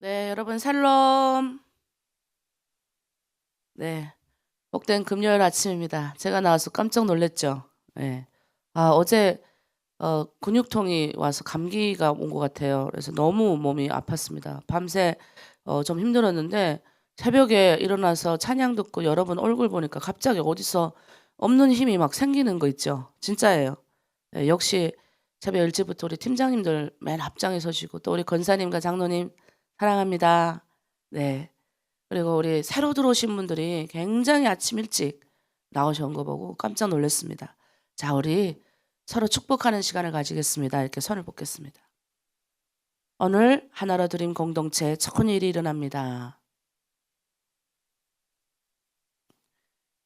네, 여러분 샬롬. 네, 복된 금요일 아침입니다. 제가 나와서 깜짝 놀랐죠. 네. 어제 근육통이 와서 감기가 온 것 같아요. 그래서 너무 몸이 아팠습니다. 밤새 좀 힘들었는데 새벽에 일어나서 찬양 듣고 여러분 얼굴 보니까 갑자기 어디서 없는 힘이 막 생기는 거 있죠. 진짜예요. 네, 역시 새벽 일찍부터 우리 팀장님들 맨 앞장에 서시고 또 우리 권사님과 장로님 사랑합니다. 네. 그리고 우리 새로 들어오신 분들이 굉장히 아침 일찍 나오신 거 보고 깜짝 놀랐습니다. 자, 우리 서로 축복하는 시간을 가지겠습니다. 이렇게 손을 뽑겠습니다. 오늘 하나로 드림 공동체 좋은 일이 일어납니다.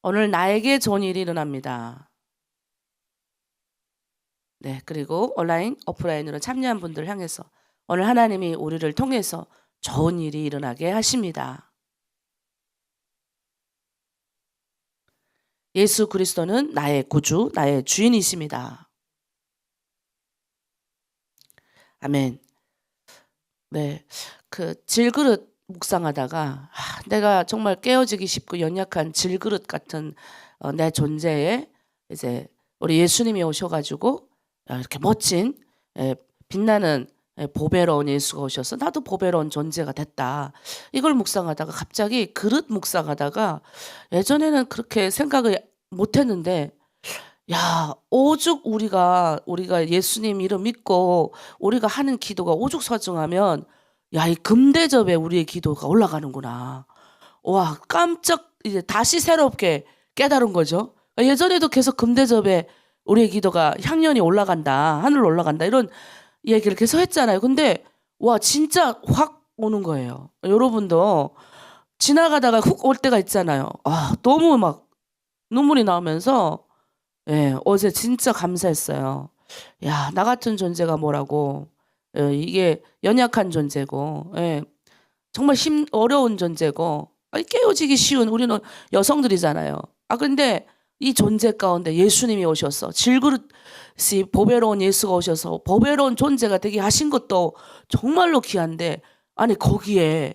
오늘 나에게 좋은 일이 일어납니다. 네, 그리고 온라인, 오프라인으로 참여한 분들 향해서 오늘 하나님이 우리를 통해서 좋은 일이 일어나게 하십니다. 예수 그리스도는 나의 구주, 나의 주인이십니다. 아멘. 네, 그 질그릇 묵상하다가 내가 정말 깨어지기 쉽고 연약한 질그릇 같은 내 존재에 이제 우리 예수님이 오셔가지고 이렇게 멋진 빛나는 보배로운 예수가 오셔서 나도 보배로운 존재가 됐다. 이걸 묵상하다가 갑자기 그릇 묵상하다가 예전에는 그렇게 생각을 못했는데 야, 오죽 우리가 예수님 이름 믿고 우리가 하는 기도가 오죽 소중하면 야, 이 금대접에 우리의 기도가 올라가는구나. 와, 깜짝 이제 다시 새롭게 깨달은 거죠. 예전에도 계속 금대접에 우리의 기도가 향연이 올라간다, 하늘로 올라간다 이런 얘기를 계속 했잖아요. 근데 와, 진짜 확 오는 거예요. 여러분도 지나가다가 훅 올 때가 있잖아요. 너무 막 눈물이 나오면서 어제 진짜 감사했어요. 야, 나 같은 존재가 뭐라고. 이게 연약한 존재고, 정말 어려운 존재고, 깨어지기 쉬운 우리는 여성들이잖아요. 근데 이 존재 가운데 예수님이 오셔서 질그릇이 보배로운 예수가 오셔서 보배로운 존재가 되게 하신 것도 정말로 귀한데, 아니 거기에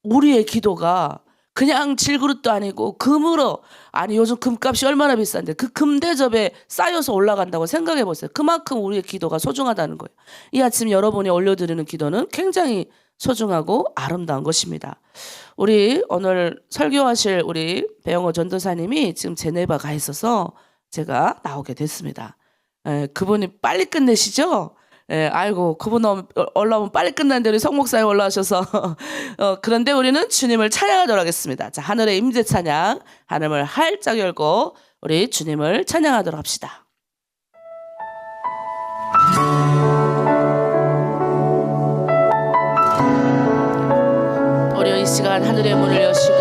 우리의 기도가 그냥 질그릇도 아니고 금으로, 아니 요즘 금값이 얼마나 비싼데 그 금대접에 쌓여서 올라간다고 생각해 보세요. 그만큼 우리의 기도가 소중하다는 거예요. 이 아침 여러분이 올려드리는 기도는 굉장히 소중하고 아름다운 것입니다. 우리 오늘 설교하실 우리 배영호 전도사님이 지금 제네바 가 있어서 제가 나오게 됐습니다. 그분이 빨리 끝내시죠? 아이고, 그분 올라오면 빨리 끝났는데 우리 성 목사님 올라오셔서 그런데 우리는 주님을 찬양하도록 하겠습니다. 자, 하늘의 임재 찬양, 하늘을 활짝 열고 우리 주님을 찬양하도록 합시다. 우리 이 시간 하늘의 문을 여시고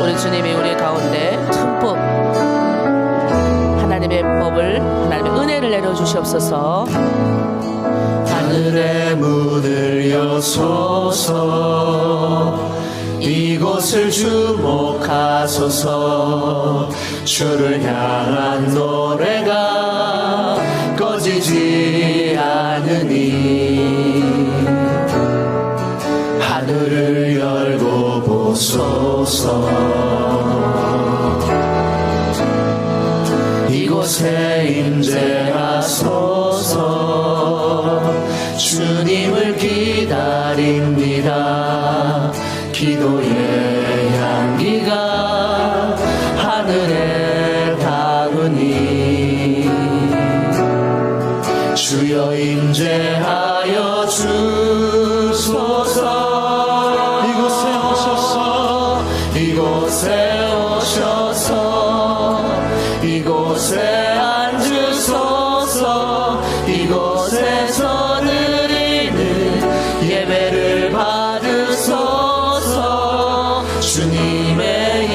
우리 주님이 우리 가운데 듬뿍 하나님의 법을, 하나님의 은혜를 내려주시옵소서. 하늘의 문을 여소서, 이곳을 주목하소서. 주를 향한 노래가 꺼지지 않으니 하늘을 열고 보소서. 이곳에 임재하소서. 주님을 기다립니다. 기도의 향기가 하늘에 닿으니 주여 임재하여 주소서. 이곳에 오셔서, 이곳에 오셔서, 이곳에 앉으소서. 이곳에서 드리는 예배를 받으소서. 주님의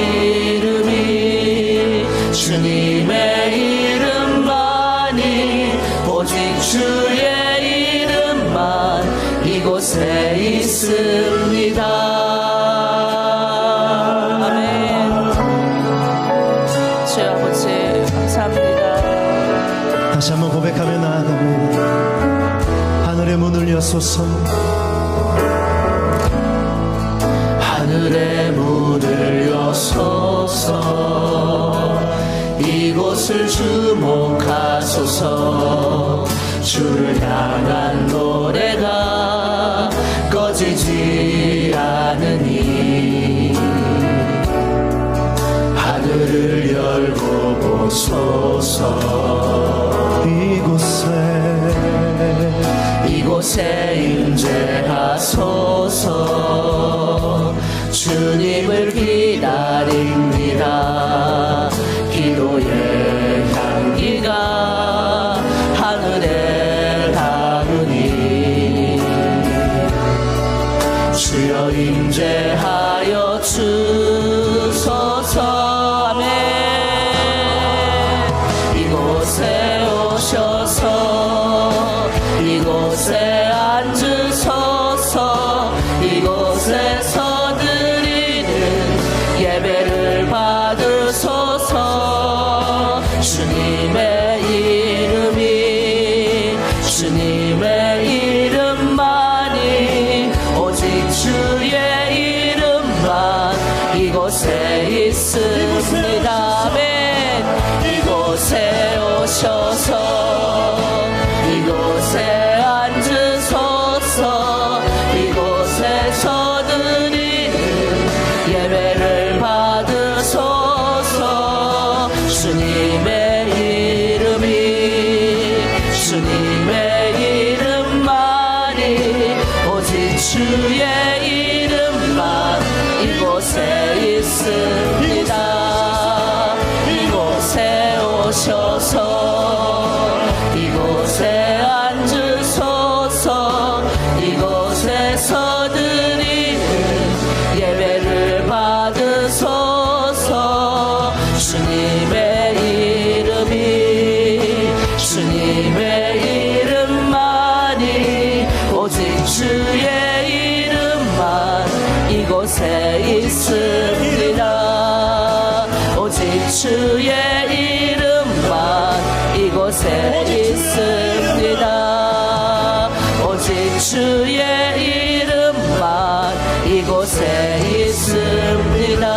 이름이, 주님의 이름만이, 오직 주의 이름만 이곳에 있습니다. 아멘. 주 아버지 감사합니다. 다시 한번 고백하며 나아갑니다. 하늘의 문을 여소서. 이곳을 주목하소서. 주를 향한 노래가 꺼지지 않으니 하늘을 열고 보소서. 이곳에 임재하소서. 주님을 기다립니다. 기도의 향기가 하늘에 닿으니 주여 임재하여 주소서. 아멘. 이곳에 오셔서 이곳에 앉으소서. 이곳에서 드리는 예배를 받으소서. 주님의 이름이 주님의 이름만이 오직 주의 이름만 이곳에 있습니다. 아멘. 이곳에 오셔서 이곳에 앉으소서. 이곳에서 드리는 예배를 받으소서. 주님의 이름이 주님의 이름만이 오직 주의 이름만 이곳에 있습니다. 이곳에 오셔서 이곳에 앉으소서. 이곳에서 드리는 예배를 받으소서. 주님의 이름이 주님의 이름만이 오직 주의 이름만 이곳에 있습니다. 오직 주의 이름만 이곳에 있습니다. 오직 주의 이름만 이곳에 있습니다.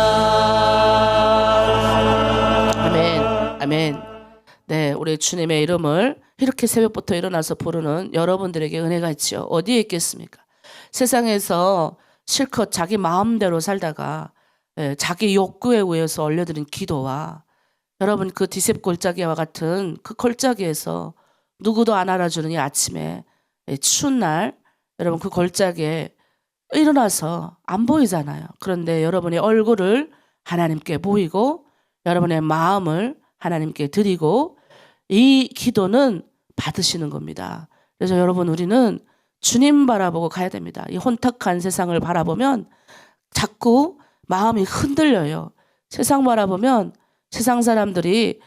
아멘. 아멘. 네, 우리 주님의 이름을 이렇게 새벽부터 일어나서 부르는 여러분들에게 은혜가 있죠. 어디에 있겠습니까? 세상에서 실컷 자기 마음대로 살다가 자기 욕구에 의해서 올려드린 기도와 여러분 그 디셉 골짜기와 같은 그 골짜기에서 누구도 안 알아주는 이 아침에 추운 날 여러분 그 골짜기에 일어나서 안 보이잖아요. 그런데 여러분의 얼굴을 하나님께 보이고 여러분의 마음을 하나님께 드리고 이 기도는 받으시는 겁니다. 그래서 여러분 우리는 주님 바라보고 가야 됩니다. 이 혼탁한 세상을 바라보면 자꾸 마음이 흔들려요. 세상 바라보면 세상 사람들이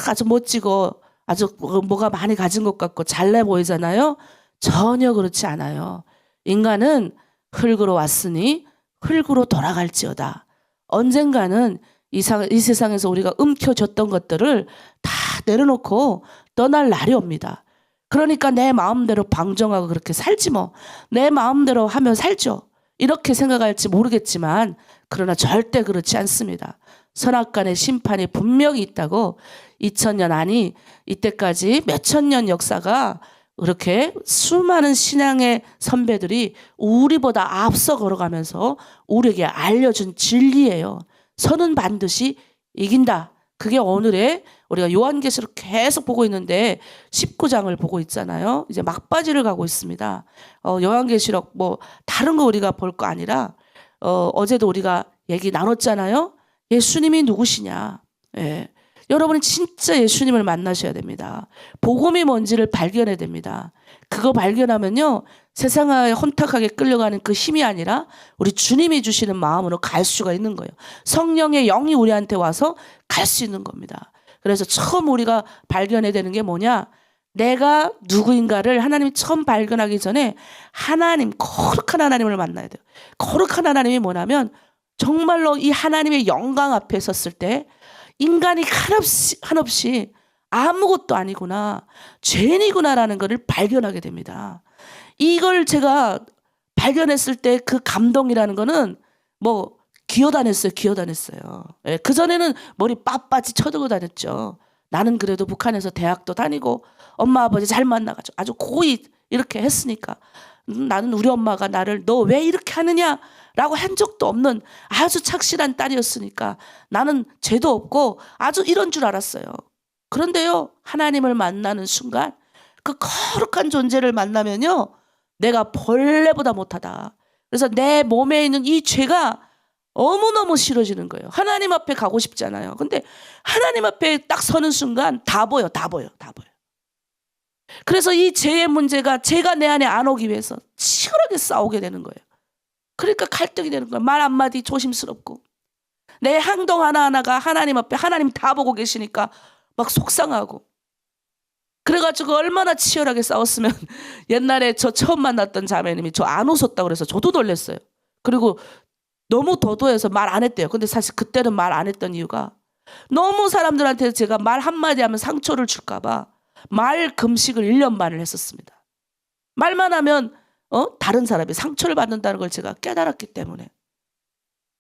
아주 멋지고 아주 뭐가 많이 가진 것 같고 잘나 보이잖아요. 전혀 그렇지 않아요. 인간은 흙으로 왔으니 흙으로 돌아갈지어다. 언젠가는 이 세상에서 우리가 움켜쥐었던 것들을 다 내려놓고 떠날 날이 옵니다. 그러니까 내 마음대로 방종하고 그렇게 살지 뭐. 내 마음대로 하면 살죠. 이렇게 생각할지 모르겠지만 그러나 절대 그렇지 않습니다. 선악간의 심판이 분명히 있다고 2000년 아니 이때까지 몇천 년 역사가 그렇게 수많은 신앙의 선배들이 우리보다 앞서 걸어가면서 우리에게 알려준 진리예요. 선은 반드시 이긴다. 그게 오늘의 우리가 요한계시록 계속 보고 있는데 19장을 보고 있잖아요. 이제 막바지를 가고 있습니다. 요한계시록 뭐 다른 거 우리가 볼 거 아니라 어제도 우리가 얘기 나눴잖아요. 예수님이 누구시냐. 예. 여러분이 진짜 예수님을 만나셔야 됩니다. 복음이 뭔지를 발견해야 됩니다. 그거 발견하면요. 세상에 혼탁하게 끌려가는 그 힘이 아니라 우리 주님이 주시는 마음으로 갈 수가 있는 거예요. 성령의 영이 우리한테 와서 갈 수 있는 겁니다. 그래서 처음 우리가 발견해야 되는 게 뭐냐? 내가 누구인가를 하나님이 처음 발견하기 전에 하나님, 거룩한 하나님을 만나야 돼요. 거룩한 하나님이 뭐냐면 정말로 이 하나님의 영광 앞에 섰을 때 인간이 한없이 아무것도 아니구나, 죄인이구나라는 것을 발견하게 됩니다. 이걸 제가 발견했을 때 그 감동이라는 거는 뭐 기어다녔어요. 예, 그전에는 머리 빳빳이 쳐들고 다녔죠. 나는 그래도 북한에서 대학도 다니고 엄마 아버지 잘 만나가지고 아주 고이 이렇게 했으니까 나는 우리 엄마가 나를 너 왜 이렇게 하느냐라고 한 적도 없는 아주 착실한 딸이었으니까 나는 죄도 없고 아주 이런 줄 알았어요. 그런데요, 하나님을 만나는 순간 그 거룩한 존재를 만나면요, 내가 벌레보다 못하다. 그래서 내 몸에 있는 이 죄가 너무너무 싫어지는 거예요. 하나님 앞에 가고 싶잖아요. 근데 하나님 앞에 딱 서는 순간 다 보여. 그래서 이 죄의 문제가 제가 내 안에 안 오기 위해서 치열하게 싸우게 되는 거예요. 그러니까 갈등이 되는 거예요. 말 한마디 조심스럽고 내 행동 하나하나가 하나님 앞에 하나님 다 보고 계시니까 막 속상하고, 그래가지고 얼마나 치열하게 싸웠으면 옛날에 저 처음 만났던 자매님이 저 안 웃었다고 그래서 저도 놀랐어요. 그리고 너무 도도해서 말 안 했대요. 근데 사실 그때는 말 안 했던 이유가 너무 사람들한테 제가 말 한마디 하면 상처를 줄까 봐 말 금식을 1년 반을 했었습니다. 말만 하면 다른 사람이 상처를 받는다는 걸 제가 깨달았기 때문에,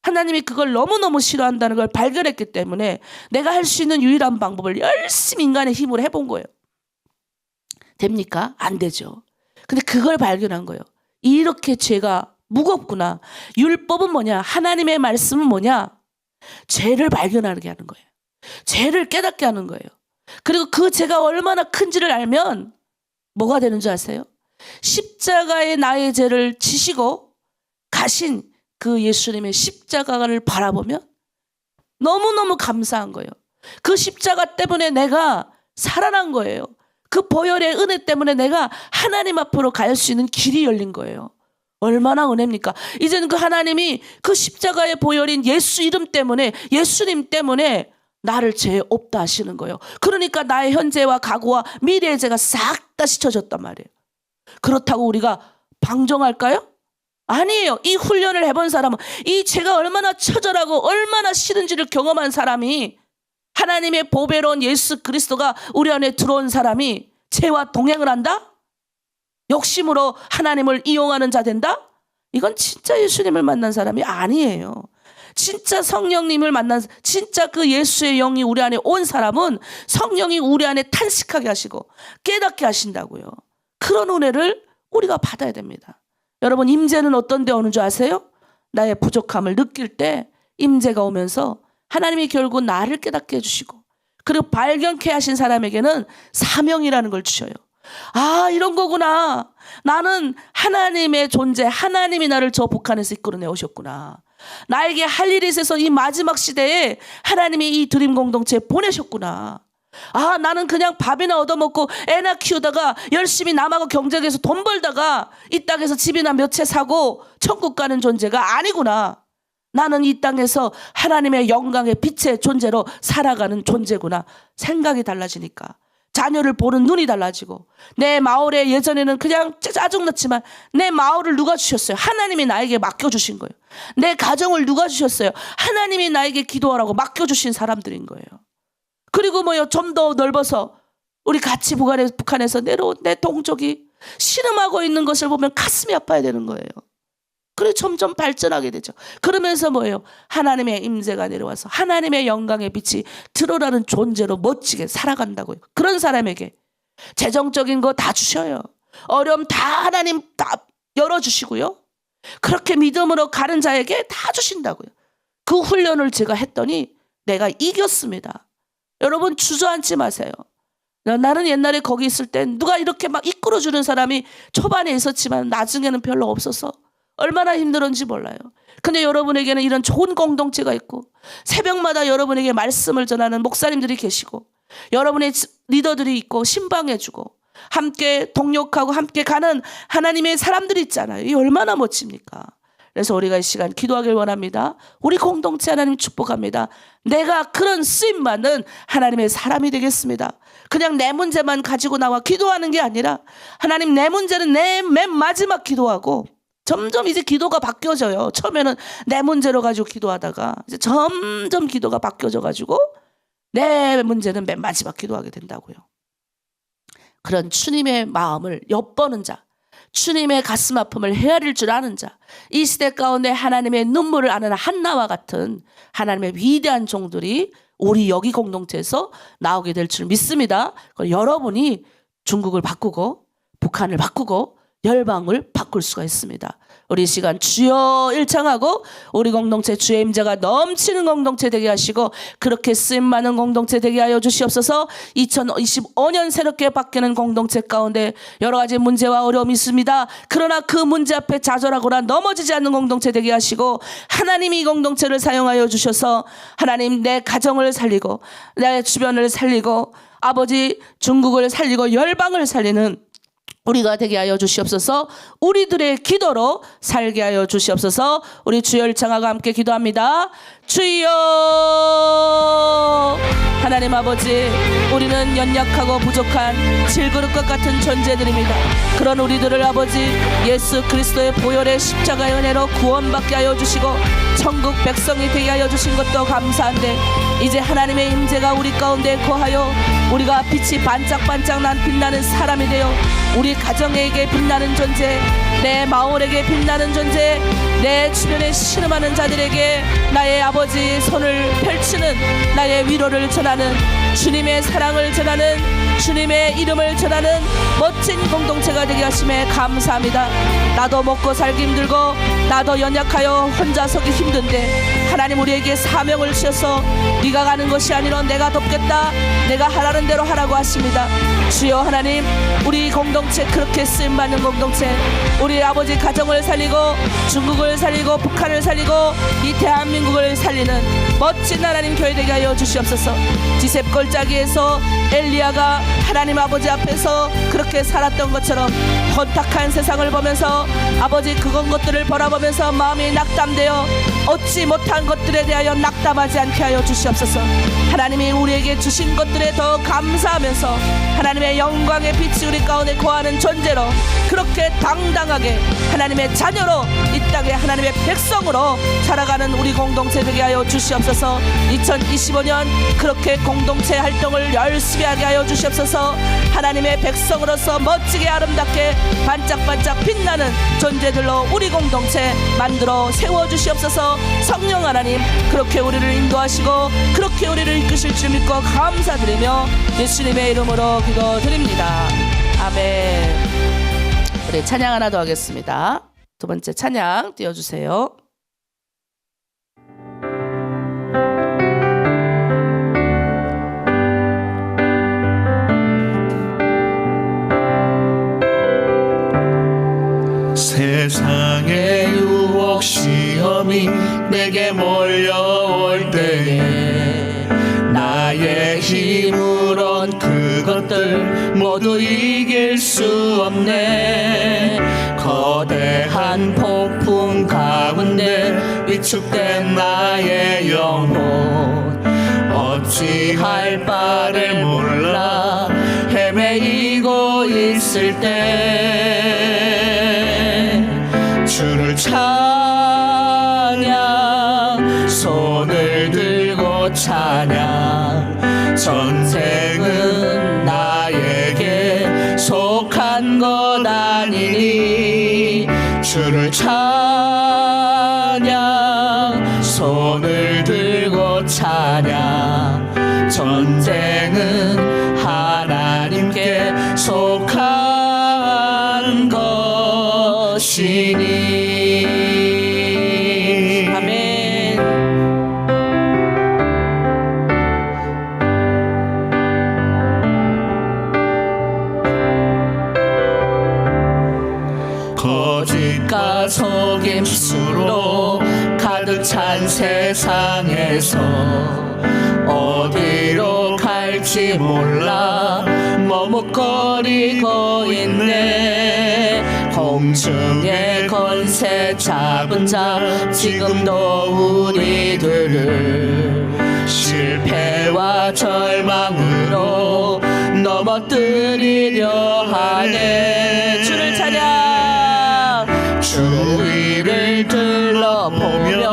하나님이 그걸 너무너무 싫어한다는 걸 발견했기 때문에 내가 할 수 있는 유일한 방법을 열심히 인간의 힘으로 해본 거예요. 됩니까? 안 되죠. 근데 그걸 발견한 거예요. 이렇게 죄가 무겁구나. 율법은 뭐냐? 하나님의 말씀은 뭐냐? 죄를 발견하게 하는 거예요. 죄를 깨닫게 하는 거예요. 그리고 그 죄가 얼마나 큰지를 알면 뭐가 되는 줄 아세요? 십자가에 나의 죄를 지시고 가신 그 예수님의 십자가를 바라보면 너무너무 감사한 거예요. 그 십자가 때문에 내가 살아난 거예요. 그 보혈의 은혜 때문에 내가 하나님 앞으로 갈 수 있는 길이 열린 거예요. 얼마나 은혜입니까? 이제는 그 하나님이 그 십자가의 보혈인 예수 이름 때문에, 예수님 때문에 나를 죄 없다 하시는 거예요. 그러니까 나의 현재와 과거와 미래의 죄가 싹 다 씻어졌단 말이에요. 그렇다고 우리가 방종할까요? 아니에요. 이 훈련을 해본 사람은, 이 죄가 얼마나 처절하고 얼마나 싫은지를 경험한 사람이, 하나님의 보배로운 예수 그리스도가 우리 안에 들어온 사람이 죄와 동행을 한다? 욕심으로 하나님을 이용하는 자 된다? 이건 진짜 예수님을 만난 사람이 아니에요. 진짜 성령님을 만난, 진짜 그 예수의 영이 우리 안에 온 사람은 성령이 우리 안에 탄식하게 하시고 깨닫게 하신다고요. 그런 은혜를 우리가 받아야 됩니다. 여러분, 임재는 어떤 데 오는 줄 아세요? 나의 부족함을 느낄 때 임재가 오면서 하나님이 결국 나를 깨닫게 해주시고, 그리고 발견케 하신 사람에게는 사명이라는 걸 주셔요. 아, 이런 거구나. 나는 하나님의 존재, 하나님이 나를 저 북한에서 이끌어내 오셨구나. 나에게 할 일이 있어서 이 마지막 시대에 하나님이 이 드림 공동체에 보내셨구나. 아, 나는 그냥 밥이나 얻어먹고 애나 키우다가 열심히 남하고 경쟁해서 돈 벌다가 이 땅에서 집이나 몇 채 사고 천국 가는 존재가 아니구나. 나는 이 땅에서 하나님의 영광의 빛의 존재로 살아가는 존재구나. 생각이 달라지니까 자녀를 보는 눈이 달라지고, 내 마을에 예전에는 그냥 짜증났지만 내 마을을 누가 주셨어요? 하나님이 나에게 맡겨주신 거예요. 내 가정을 누가 주셨어요? 하나님이 나에게 기도하라고 맡겨주신 사람들인 거예요. 그리고 좀 더 넓어서 우리 같이 북한에서 내려온 내 동족이 신음하고 있는 것을 보면 가슴이 아파야 되는 거예요. 그래 점점 발전하게 되죠. 그러면서 하나님의 임재가 내려와서 하나님의 영광의 빛이 드러나는 존재로 멋지게 살아간다고요. 그런 사람에게 재정적인 거 다 주셔요. 어려움 다 하나님 다 열어주시고요. 그렇게 믿음으로 가는 자에게 다 주신다고요. 그 훈련을 제가 했더니 내가 이겼습니다. 여러분, 주저앉지 마세요. 나는 옛날에 거기 있을 땐 누가 이렇게 막 이끌어주는 사람이 초반에 있었지만 나중에는 별로 없어서 얼마나 힘들었는지 몰라요. 근데 여러분에게는 이런 좋은 공동체가 있고, 새벽마다 여러분에게 말씀을 전하는 목사님들이 계시고, 여러분의 리더들이 있고 신방해주고 함께 동역하고 함께 가는 하나님의 사람들이 있잖아요. 이 얼마나 멋집니까? 그래서 우리가 이 시간 기도하길 원합니다. 우리 공동체 하나님 축복합니다. 내가 그런 쓰임받는 하나님의 사람이 되겠습니다. 그냥 내 문제만 가지고 나와 기도하는 게 아니라, 하나님 내 문제는 내 맨 마지막 기도하고, 점점 이제 기도가 바뀌어져요. 처음에는 내 문제로 가지고 기도하다가 이제 점점 기도가 바뀌어져 가지고 내 문제는 맨 마지막 기도하게 된다고요. 그런 주님의 마음을 엿보는 자, 주님의 가슴 아픔을 헤아릴 줄 아는 자, 이 시대 가운데 하나님의 눈물을 아는 한나와 같은 하나님의 위대한 종들이 우리 여기 공동체에서 나오게 될 줄 믿습니다. 여러분이 중국을 바꾸고 북한을 바꾸고 열방을 바꿀 수가 있습니다. 우리 이 시간 주여 일창하고 우리 공동체 주의 임재가 넘치는 공동체 되게 하시고 그렇게 쓰임 많은 공동체 되게 하여 주시옵소서. 2025년 새롭게 바뀌는 공동체 가운데 여러 가지 문제와 어려움이 있습니다. 그러나 그 문제 앞에 좌절하거나 넘어지지 않는 공동체 되게 하시고 하나님이 이 공동체를 사용하여 주셔서 하나님 내 가정을 살리고 내 주변을 살리고 아버지 중국을 살리고 열방을 살리는 우리가 되게 하여 주시옵소서. 우리들의 기도로 살게 하여 주시옵소서. 우리 주여 일창하고 함께 기도합니다. 주여 하나님 아버지, 우리는 연약하고 부족한 질그릇과 같은 존재들입니다. 그런 우리들을 아버지 예수 그리스도의 보혈의 십자가의 은혜로 구원받게 하여 주시고 천국 백성이 되게 하여 주신 것도 감사한데 이제 하나님의 임재가 우리 가운데 거하여 우리가 빛이 반짝반짝 난 빛나는 사람이 되어 우리 가정에게 빛나는 존재, 내 마을에게 빛나는 존재, 내 주변에 신음하는 자들에게 나의 아버지 손을 펼치는 나의 위로를 전하는 주님의 사랑을 전하는 주님의 이름을 전하는 멋진 공동체가 되게 하심에 감사합니다. 나도 먹고 살기 힘들고 나도 연약하여 혼자 서기 힘든데 하나님 우리에게 사명을 주셔서 네가 가는 것이 아니라 내가 돕겠다, 내가 하라는 대로 하라고 하십니다. 주여 하나님, 우리 공동체 그렇게 쓰임받는 공동체, 우리 아버지 가정을 살리고 중국을 살리고 북한을 살리고 이 대한민국을 살리는 멋진 하나님 교회 되게 하여 주시옵소서. 지셉 골짜기에서 엘리야가 하나님 아버지 앞에서 그렇게 살았던 것처럼 혼탁한 세상을 보면서 아버지 그건 것들을 바라보면서 마음이 낙담되어 얻지 못한 것들에 대하여 낙담하지 않게 하여 주시옵소서. 하나님이 우리에게 주신 것들에 더 감사하면서 하나님의 영광의 빛이 우리 가운데 거하는 존재로 그렇게 당당하게 하나님의 자녀로 이 땅에 하나님의 백성으로 살아가는 우리 공동체 되게 하여 주시옵소서. 2025년 그렇게 공동체 활동을 열심히 하게 하여 주시옵소서. 하나님의 백성으로서 멋지게 아름답게 반짝반짝 빛나는 존재들로 우리 공동체 만들어 세워주시옵소서. 성령 하나님, 그렇게 우리를 인도하시고 그렇게 우리를 이끄실 줄 믿고 감사드리며 예수님의 이름으로 기도드립니다. 아멘. 우리 찬양 하나 더 하겠습니다. 두 번째 찬양 띄워주세요. 세상의 유혹 시험이 내게 몰려올 때에 나의 힘으론 그것들 모두 이길 수 없네. 거대한 폭풍 가운데 위축된 나의 영혼 어찌할 바를 몰라 헤매이고 있을 때 주를 찬양, 손을 들고 찬양. 전쟁은 나에게 속한 것 아니니 주를 찬양, 손을 들고 찬양. 전쟁은 하나님께 속한 것이니. 아멘. 거짓과 속임수로 가득 찬 세상에서 어디로 갈지 몰라 머뭇거리고 있네. 공중의 권세 잡은 자 지금도 우리들을 실패와 절망으로 넘어뜨리려 하네. 주를 찬양. 주위를 둘러보면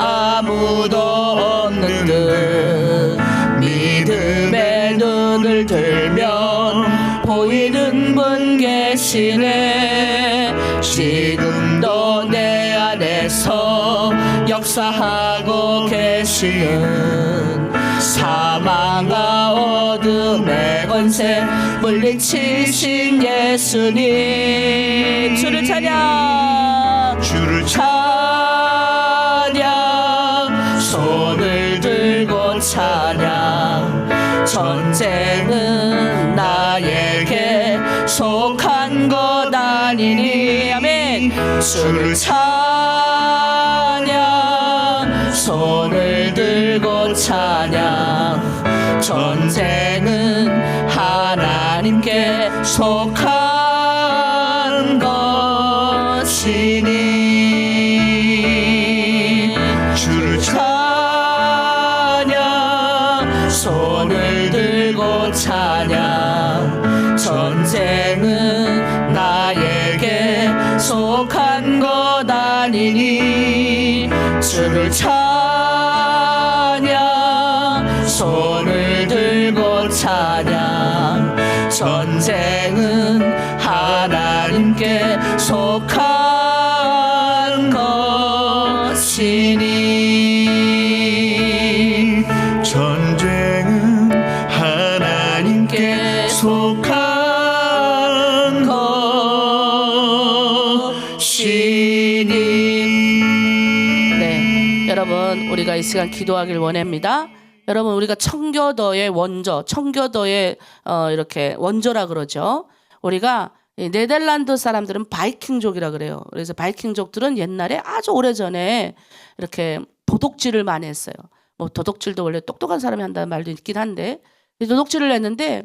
아무도 없는 듯 믿음의 눈을 들면 보이는 분 계시네. 지금도 내 안에서 역사하고 계시는 사망과 어둠의 권세 물리치신 예수님 주를 찬양 주를 찬양 손을 들고 찬양 전쟁은 나에게 속한 것 아니니 아멘 주를 찬양 손을 들고 찬양 전쟁은 하나님께 속한 것이니 주를 찬양 손을 들고 찬양 전쟁은 나에게 속한 것 아니니 주를 찬양 손을 들고 찬양 전쟁은 하나님께 속한 것이니 전쟁은 하나님께 속한 것이니 네, 여러분 우리가 이 시간 기도하길 원합니다. 여러분 우리가 청교도의 원조, 청교도의 이렇게 원조라 그러죠. 우리가 이 네덜란드 사람들은 바이킹족이라 그래요. 그래서 바이킹족들은 옛날에 아주 오래전에 이렇게 도둑질을 많이 했어요. 뭐 도둑질도 원래 똑똑한 사람이 한다는 말도 있긴 한데 이 도둑질을 했는데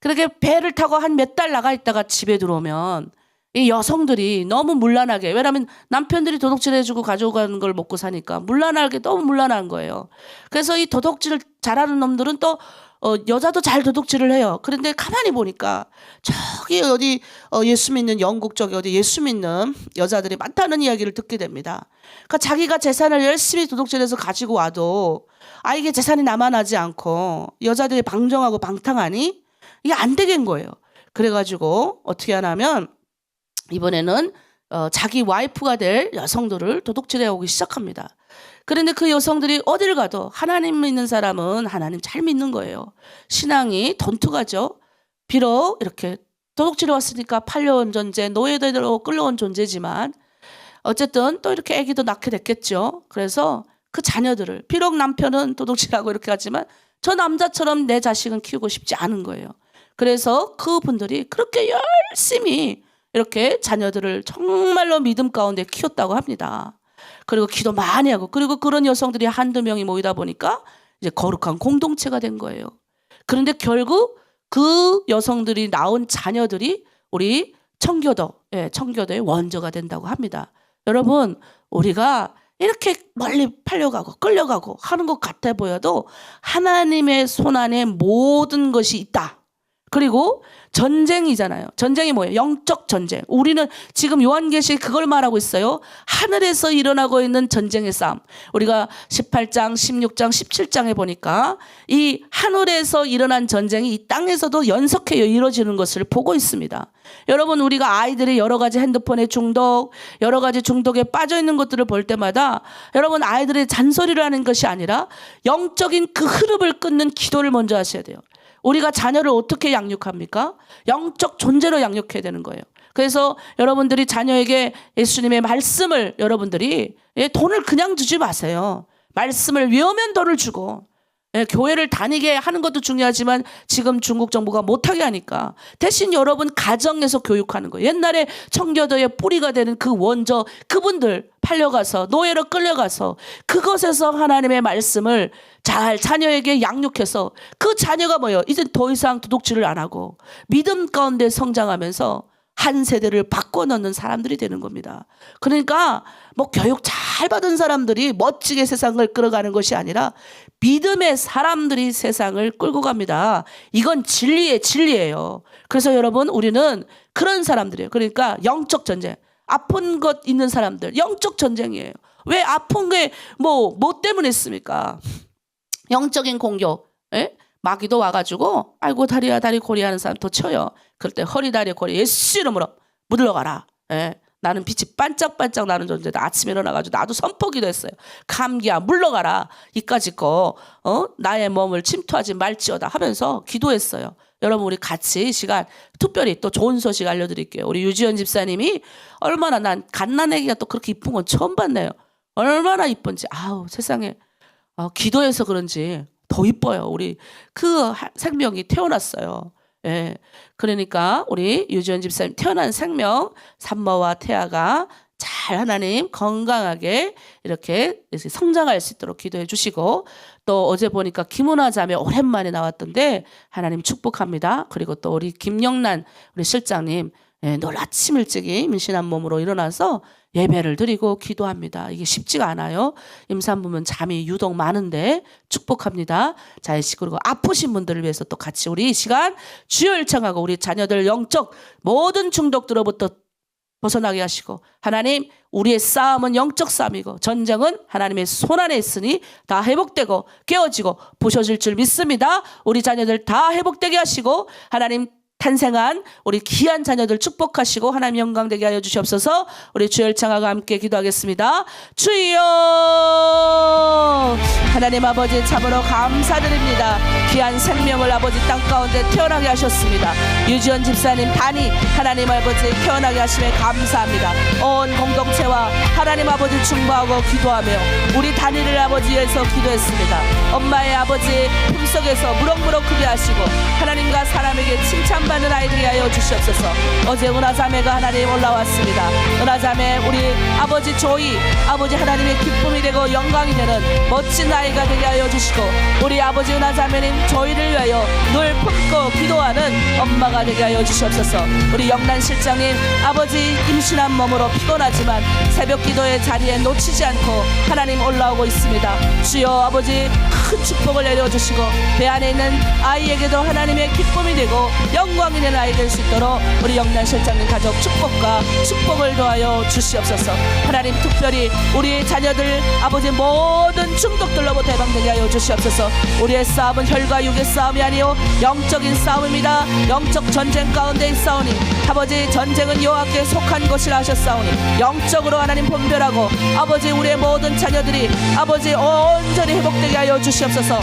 그렇게 배를 타고 한 몇 달 나가 있다가 집에 들어오면 이 여성들이 너무 문란하게 왜냐하면 남편들이 도둑질해주고 가져가는 걸 먹고 사니까 문란하게 너무 문란한 거예요. 그래서 이 도둑질을 잘하는 놈들은 또 여자도 잘 도둑질을 해요. 그런데 가만히 보니까 저기 어디 예수 믿는 영국 쪽에 어디 예수 믿는 여자들이 많다는 이야기를 듣게 됩니다. 그러니까 자기가 재산을 열심히 도둑질해서 가지고 와도 이게 재산이 남아나지 않고 여자들이 방종하고 방탕하니 이게 안 되겠는 거예요. 그래가지고 어떻게 하냐면 이번에는 자기 와이프가 될 여성들을 도둑질해 오기 시작합니다. 그런데 그 여성들이 어딜 가도 하나님 믿는 사람은 하나님 잘 믿는 거예요. 신앙이 돈투가죠. 비록 이렇게 도둑질해 왔으니까 팔려온 존재, 노예대로 끌려온 존재지만 어쨌든 또 이렇게 아기도 낳게 됐겠죠. 그래서 그 자녀들을 비록 남편은 도둑질하고 이렇게 하지만 저 남자처럼 내 자식은 키우고 싶지 않은 거예요. 그래서 그분들이 그렇게 열심히 이렇게 자녀들을 정말로 믿음 가운데 키웠다고 합니다. 그리고 기도 많이 하고 그리고 그런 여성들이 한두 명이 모이다 보니까 이제 거룩한 공동체가 된 거예요. 그런데 결국 그 여성들이 낳은 자녀들이 우리 청교도의 원조가 된다고 합니다. 여러분 우리가 이렇게 멀리 팔려가고 끌려가고 하는 것 같아 보여도 하나님의 손안에 모든 것이 있다. 그리고 전쟁이잖아요. 전쟁이 뭐예요? 영적 전쟁. 우리는 지금 요한계시에 그걸 말하고 있어요. 하늘에서 일어나고 있는 전쟁의 싸움. 우리가 18장, 16장, 17장에 보니까 이 하늘에서 일어난 전쟁이 이 땅에서도 연속해 이루어지는 것을 보고 있습니다. 여러분 우리가 아이들이 여러 가지 핸드폰에 중독, 여러 가지 중독에 빠져 있는 것들을 볼 때마다 여러분 아이들의 잔소리를 하는 것이 아니라 영적인 그 흐름을 끊는 기도를 먼저 하셔야 돼요. 우리가 자녀를 어떻게 양육합니까? 영적 존재로 양육해야 되는 거예요. 그래서 여러분들이 자녀에게 예수님의 말씀을 여러분들이 돈을 그냥 주지 마세요. 말씀을 외우면 돈을 주고 교회를 다니게 하는 것도 중요하지만 지금 중국 정부가 못하게 하니까 대신 여러분 가정에서 교육하는 거예요. 옛날에 청교도의 뿌리가 되는 그 원조 그분들 팔려가서 노예로 끌려가서 그것에서 하나님의 말씀을 잘 자녀에게 양육해서 그 자녀가 뭐예요? 이제 더 이상 도둑질을 안 하고 믿음 가운데 성장하면서 한 세대를 바꿔놓는 사람들이 되는 겁니다. 그러니까 뭐 교육 잘 받은 사람들이 멋지게 세상을 끌어가는 것이 아니라 믿음의 사람들이 세상을 끌고 갑니다. 이건 진리예요. 그래서 여러분 우리는 그런 사람들이에요. 그러니까 영적 전쟁. 아픈 것 있는 사람들 영적 전쟁이에요. 왜 아픈 게 뭐 때문에 했습니까? 영적인 공격. 마귀도 와가지고 아이고 다리야 다리 고리 하는 사람 더 쳐요. 그럴 때 허리 다리 고리 예수 이름으로 물러가라. 나는 빛이 반짝반짝 나는 존재다. 아침에 일어나가지고 나도 선포기도 했어요. 감기야 물러가라. 이까짓 거 나의 몸을 침투하지 말지어다 하면서 기도했어요. 여러분 우리 같이 이 시간 특별히 또 좋은 소식 알려드릴게요. 우리 유지연 집사님이 얼마나 난 갓난아기가 또 그렇게 이쁜 건 처음 봤네요. 얼마나 이쁜지 아우 세상에 기도해서 그런지 더 이뻐요. 우리 그 생명이 태어났어요. 예. 그러니까 우리 유지연 집사님 태어난 생명 산모와 태아가 잘 하나님 건강하게 이렇게 성장할 수 있도록 기도해 주시고 또 어제 보니까 김은아 자매 오랜만에 나왔던데 하나님 축복합니다. 그리고 또 우리 김영란 우리 실장님 늘 아침 일찍이 임신한 몸으로 일어나서 예배를 드리고 기도합니다. 이게 쉽지가 않아요. 임산부면 잠이 유독 많은데 축복합니다. 자, 그리고 아프신 분들을 위해서 또 같이 우리 이 시간 주여 요청하고 우리 자녀들 영적 모든 중독들로부터 벗어나게 하시고 하나님 우리의 싸움은 영적 싸움이고 전쟁은 하나님의 손안에 있으니 다 회복되고 깨어지고 부셔질 줄 믿습니다. 우리 자녀들 다 회복되게 하시고 하나님 탄생한 우리 귀한 자녀들 축복하시고 하나님 영광되게 하여 주시옵소서. 우리 주여 열창하고 함께 기도하겠습니다. 주여 하나님 아버지 참으로 감사드립니다. 귀한 생명을 아버지 땅 가운데 태어나게 하셨습니다. 유지연 집사님 단이 하나님 아버지 태어나게 하심에 감사합니다. 온 공동체와 하나님 아버지 중보하고 기도하며 우리 단이를 아버지 위해서 기도했습니다. 엄마의 아버지 품속에서 무럭무럭 크게 하시고 하나님과 사람에게 칭찬받는 아이들이 하여 주시옵소서. 어제 은하자매가 하나님 올라왔습니다. 은하자매 우리 아버지 조이 아버지 하나님의 기쁨이 되고 영광이 되는 멋진 아이가 되게 하여 주시고 우리 아버지 은하자매님 조이를 위하여 늘 품고 기도하는 엄마가 되게 하여 주시옵소서. 우리 영란 실장님 아버지 임신한 몸으로 피곤하지만 새벽 기도의 자리에 놓치지 않고 하나님 올라오고 있습니다. 주여 아버지 큰 축복을 내려주시고 배 안에 있는 아이에게도 하나님의 기쁨이 되고 영광이 되는 아이 될 수 있도록 우리 영란 실장님 가족 축복을 더하여 주시옵소서. 하나님 특별히 우리 자녀들 아버지 모든 중독들로부터 해방되게 하여 주시옵소서. 우리의 싸움은 혈과 육의 싸움이 아니요 영적인 싸움입니다. 영적 전쟁 가운데 있사오니 아버지 전쟁은 여호와께 속한 것이라 하셨사오니 영적으로 하나님 분별하고 아버지 우리의 모든 자녀들이 아버지 온전히 회복되게 하여 주시옵소서.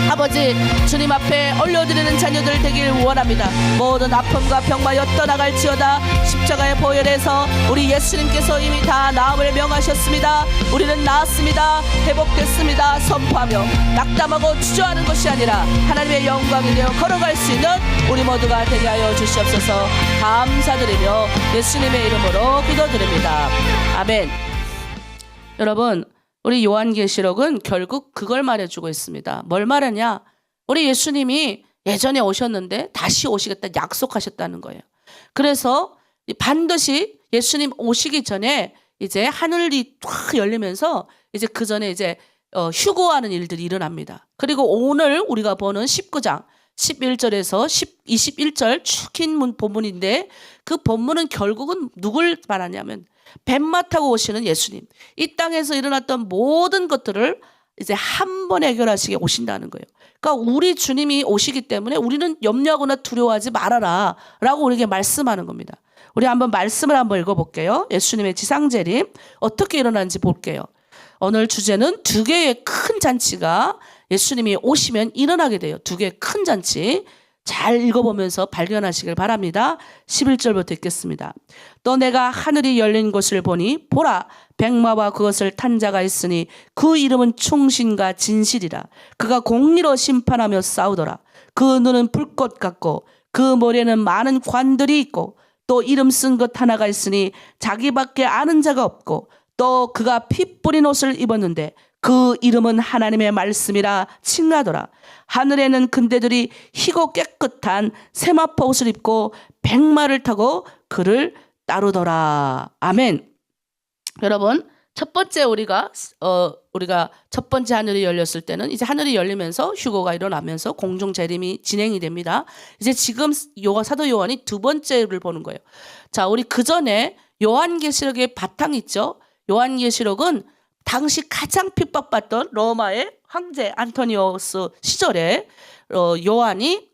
아버지 주님 앞에 올려드리는 자녀들 되길 원합니다. 모든 아픔과 병마여 떠나갈지어다. 십자가의 보혈에서 우리 예수님께서 이미 다 나음을 명하셨습니다. 우리는 나았습니다. 회복됐습니다. 선포하며 낙담하고 주저하는 것이 아니라 하나님의 영광이 되어 걸어갈 수 있는 우리 모두가 되게 하여 주시옵소서. 감사드리며 예수님의 이름으로 기도드립니다. 아멘. 여러분 우리 요한계시록은 결국 그걸 말해주고 있습니다. 뭘 말하냐? 우리 예수님이 예전에 오셨는데 다시 오시겠다 약속하셨다는 거예요. 그래서 반드시 예수님 오시기 전에 이제 하늘이 쫙 열리면서 이제 그 전에 이제 휴거하는 일들이 일어납니다. 그리고 오늘 우리가 보는 19장 11절에서 21절 쭉 긴 본문인데 그 본문은 결국은 누굴 말하냐면 뱀마 타고 오시는 예수님. 이 땅에서 일어났던 모든 것들을 이제 한 번에 해결하시게 오신다는 거예요. 그러니까 우리 주님이 오시기 때문에 우리는 염려하거나 두려워하지 말아라 라고 우리에게 말씀하는 겁니다. 우리 한번 말씀을 한번 읽어볼게요. 예수님의 지상재림 어떻게 일어나는지 볼게요. 오늘 주제는 두 개의 큰 잔치가 예수님이 오시면 일어나게 돼요. 두 개의 큰 잔치. 잘 읽어보면서 발견하시길 바랍니다. 11절부터 읽겠습니다. 또 내가 하늘이 열린 것을 보니 보라 백마와 그것을 탄 자가 있으니 그 이름은 충신과 진실이라. 그가 공의로 심판하며 싸우더라. 그 눈은 불꽃 같고 그 머리에는 많은 관들이 있고 또 이름 쓴 것 하나가 있으니 자기밖에 아는 자가 없고 또 그가 피 뿌린 옷을 입었는데 그 이름은 하나님의 말씀이라 칭하더라. 하늘에는 근대들이 희고 깨끗한 세마포 옷을 입고 백마를 타고 그를 따르더라. 아멘. 여러분 첫 번째 우리가 첫 번째 하늘이 열렸을 때는 이제 하늘이 열리면서 휴거가 일어나면서 공중 재림이 진행이 됩니다. 이제 지금 사도 요한이 두 번째를 보는 거예요. 자, 우리 그 전에 요한계시록의 바탕이 있죠. 요한계시록은 당시 가장 핍박받던 로마의 황제 안토니오스 시절에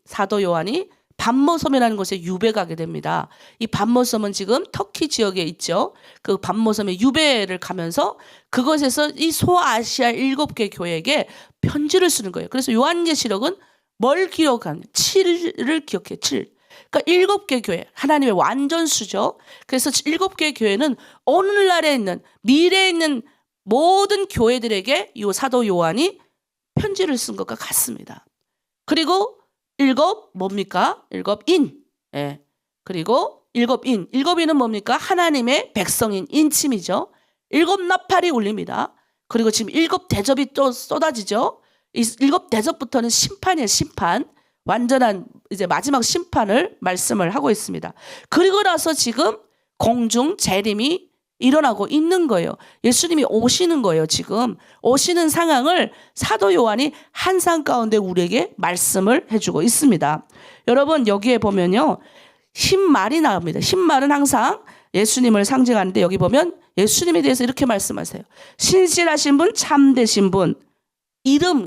사도 요한이 반모섬이라는 곳에 유배 가게 됩니다. 이 반모섬은 지금 터키 지역에 있죠. 그 반모섬에 유배를 가면서 그곳에서 이 소아시아 7개 교회에게 편지를 쓰는 거예요. 그래서 요한계시록은 뭘 기록하냐? 7을 기억해. 7. 그러니까 7개 교회, 하나님의 완전수죠. 그래서 7개 교회는 오늘날에 있는, 미래에 있는 모든 교회들에게 이 사도 요한이 편지를 쓴 것과 같습니다. 그리고 7 뭡니까? 7인. 예. 그리고 7인. 7인은 뭡니까? 하나님의 백성인 인침이죠. 7 나팔이 울립니다. 그리고 지금 7 대접이 또 쏟아지죠. 이 7 대접부터는 심판이에요, 심판. 완전한 이제 마지막 심판을 말씀을 하고 있습니다. 그리고 나서 지금 공중 재림이 일어나고 있는 거예요. 예수님이 오시는 거예요. 지금 오시는 상황을 사도 요한이 환상 가운데 우리에게 말씀을 해주고 있습니다. 여러분 여기에 보면요, 흰말이 나옵니다. 흰말은 항상 예수님을 상징하는데 여기 보면 예수님에 대해서 이렇게 말씀하세요. 신실하신 분, 참되신 분,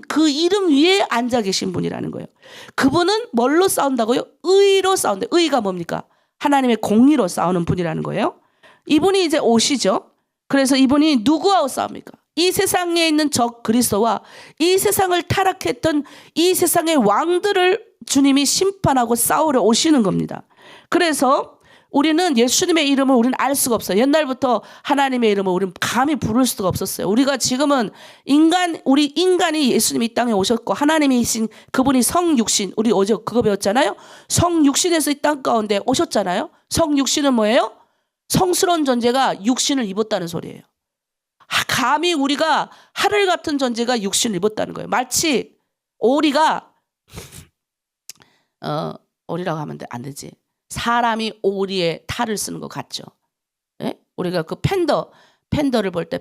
그 이름 위에 앉아 계신 분이라는 거예요. 그분은 뭘로 싸운다고요? 의로 싸운다. 의가 뭡니까? 하나님의 공의로 싸우는 분이라는 거예요. 이분이 이제 오시죠. 그래서 이분이 누구하고 싸웁니까? 이 세상에 있는 적 그리스도와 이 세상을 타락했던 이 세상의 왕들을 주님이 심판하고 싸우러 오시는 겁니다. 그래서 우리는 예수님의 이름을 우리는 알 수가 없어요. 옛날부터 하나님의 이름을 우리는 감히 부를 수가 없었어요. 우리가 지금은 우리 인간이 예수님이 이 땅에 오셨고 하나님이신 그분이 성육신, 우리 어제 그거 배웠잖아요. 성육신에서 이 땅 가운데 오셨잖아요. 성육신은 뭐예요? 성스러운 존재가 육신을 입었다는 소리예요. 감히 우리가 하늘 같은 존재가 육신을 입었다는 거예요. 마치 오리가 오리라고 하면 안 되지. 사람이 오리에 탈을 쓰는 것 같죠. 예? 우리가 그 팬더를 볼 때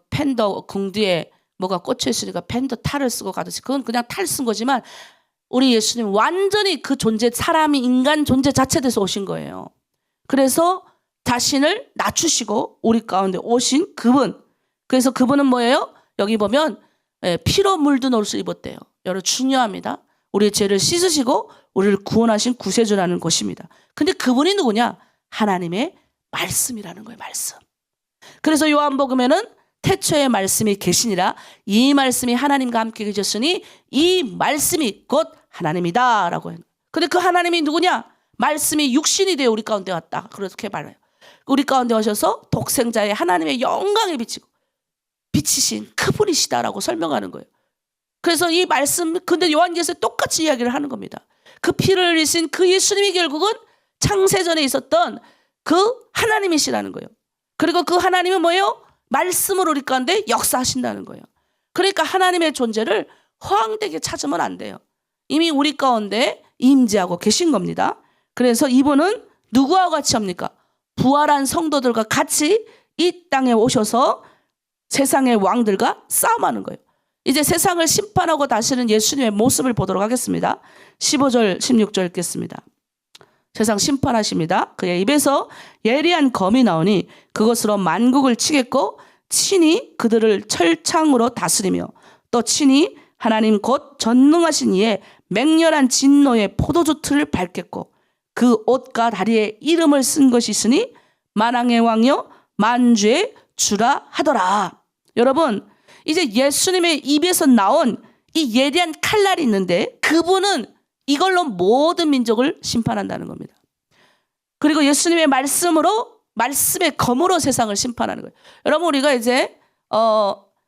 팬더 궁 뒤에 뭐가 꽂혀 있으니까 팬더 탈을 쓰고 가듯이 그건 그냥 탈 쓴 거지만 우리 예수님 완전히 그 존재, 사람이 인간 존재 자체에서 오신 거예요. 그래서 자신을 낮추시고 우리 가운데 오신 그분. 그래서 그분은 뭐예요? 여기 보면 피로 물든 옷을 입었대요. 여러분 중요합니다. 우리의 죄를 씻으시고 우리를 구원하신 구세주라는 것입니다. 근데 그분이 누구냐? 하나님의 말씀이라는 거예요. 말씀. 그래서 요한복음에는 태초에 말씀이 계시니라 이 말씀이 하나님과 함께 계셨으니 이 말씀이 곧 하나님이다 라고 해요. 근데 그 하나님이 누구냐? 말씀이 육신이 되어 우리 가운데 왔다. 그렇게 말해요. 우리 가운데 오셔서 독생자의 하나님의 영광에 비치신 그분이시다라고 설명하는 거예요. 그래서 이 말씀, 근데 요한계시록에 똑같이 이야기를 하는 겁니다. 그 피를 흘리신 그 예수님이 결국은 창세전에 있었던 그 하나님이시라는 거예요. 그리고 그 하나님은 뭐예요? 말씀으로 우리 가운데 역사하신다는 거예요. 그러니까 하나님의 존재를 허황되게 찾으면 안 돼요. 이미 우리 가운데 임재하고 계신 겁니다. 그래서 이분은 누구와 같이 합니까? 부활한 성도들과 같이 이 땅에 오셔서 세상의 왕들과 싸움하는 거예요. 이제 세상을 심판하고 다시는 예수님의 모습을 보도록 하겠습니다. 15절 16절 읽겠습니다. 세상 심판하십니다. 그의 입에서 예리한 검이 나오니 그것으로 만국을 치겠고 친히 그들을 철창으로 다스리며 또 친히 하나님 곧 전능하신 이의 맹렬한 진노의 포도주 틀을 밟겠고 그 옷과 다리에 이름을 쓴 것이 있으니 만왕의 왕이요 만주의 주라 하더라. 여러분 이제 예수님의 입에서 나온 이 예리한 칼날이 있는데 그분은 이걸로 모든 민족을 심판한다는 겁니다. 그리고 예수님의 말씀의 검으로 세상을 심판하는 거예요. 여러분 우리가 이제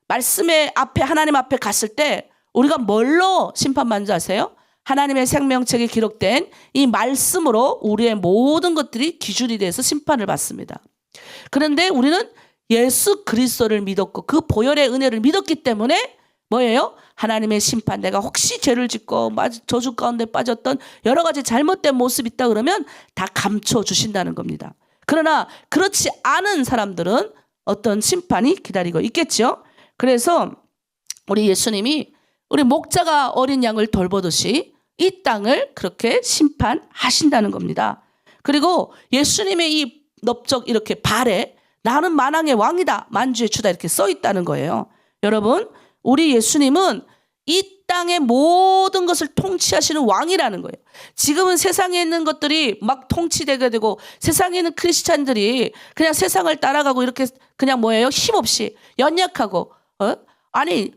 말씀의 앞에 하나님 앞에 갔을 때 우리가 뭘로 심판받는 줄 아세요? 하나님의 생명책에 기록된 이 말씀으로 우리의 모든 것들이 기준이 돼서 심판을 받습니다. 그런데 우리는 예수 그리스도를 믿었고 그 보혈의 은혜를 믿었기 때문에 뭐예요? 하나님의 심판, 내가 혹시 죄를 짓고 저주 가운데 빠졌던 여러 가지 잘못된 모습이 있다 그러면 다 감춰주신다는 겁니다. 그러나 그렇지 않은 사람들은 어떤 심판이 기다리고 있겠죠. 그래서 우리 예수님이 우리 목자가 어린 양을 돌보듯이 이 땅을 그렇게 심판하신다는 겁니다. 그리고 예수님의 이 넓적 이렇게 발에 나는 만왕의 왕이다, 만주의 주다 이렇게 써 있다는 거예요. 여러분, 우리 예수님은 이 땅의 모든 것을 통치하시는 왕이라는 거예요. 지금은 세상에 있는 것들이 막 통치되게 되고 세상에 있는 크리스찬들이 그냥 세상을 따라가고 이렇게 그냥 뭐예요? 힘없이 연약하고 아니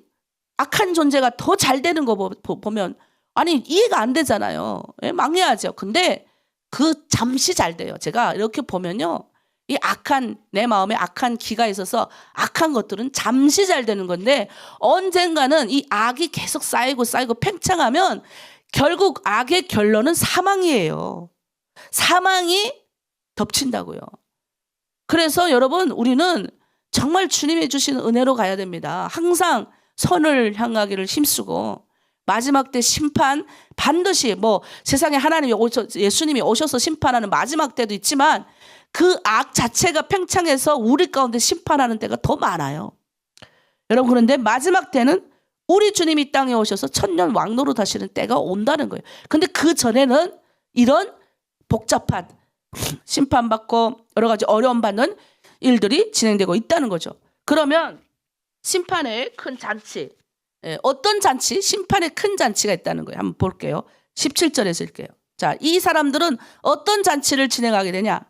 악한 존재가 더 잘 되는 거 보면 아니 이해가 안 되잖아요. 예? 망해야죠. 근데 그 잠시 잘 돼요. 제가 이렇게 보면요. 이 악한 내 마음에 악한 기가 있어서 악한 것들은 잠시 잘 되는 건데 언젠가는 이 악이 계속 쌓이고 팽창하면 결국 악의 결론은 사망이에요. 사망이 덮친다고요. 그래서 여러분 우리는 정말 주님이 주신 은혜로 가야 됩니다. 항상 선을 향하기를 힘쓰고 마지막 때 심판 반드시 뭐 세상에 하나님이 예수님이 오셔서 심판하는 마지막 때도 있지만 그 악 자체가 팽창해서 우리 가운데 심판하는 때가 더 많아요. 여러분 그런데 마지막 때는 우리 주님이 땅에 오셔서 천년 왕노릇 하시는 때가 온다는 거예요. 근데 그 전에는 이런 복잡한 심판받고 여러 가지 어려움 받는 일들이 진행되고 있다는 거죠. 그러면 심판의 큰 잔치, 어떤 잔치? 심판의 큰 잔치가 있다는 거예요. 한번 볼게요. 17절에서 읽게요. 자, 이 사람들은 어떤 잔치를 진행하게 되냐?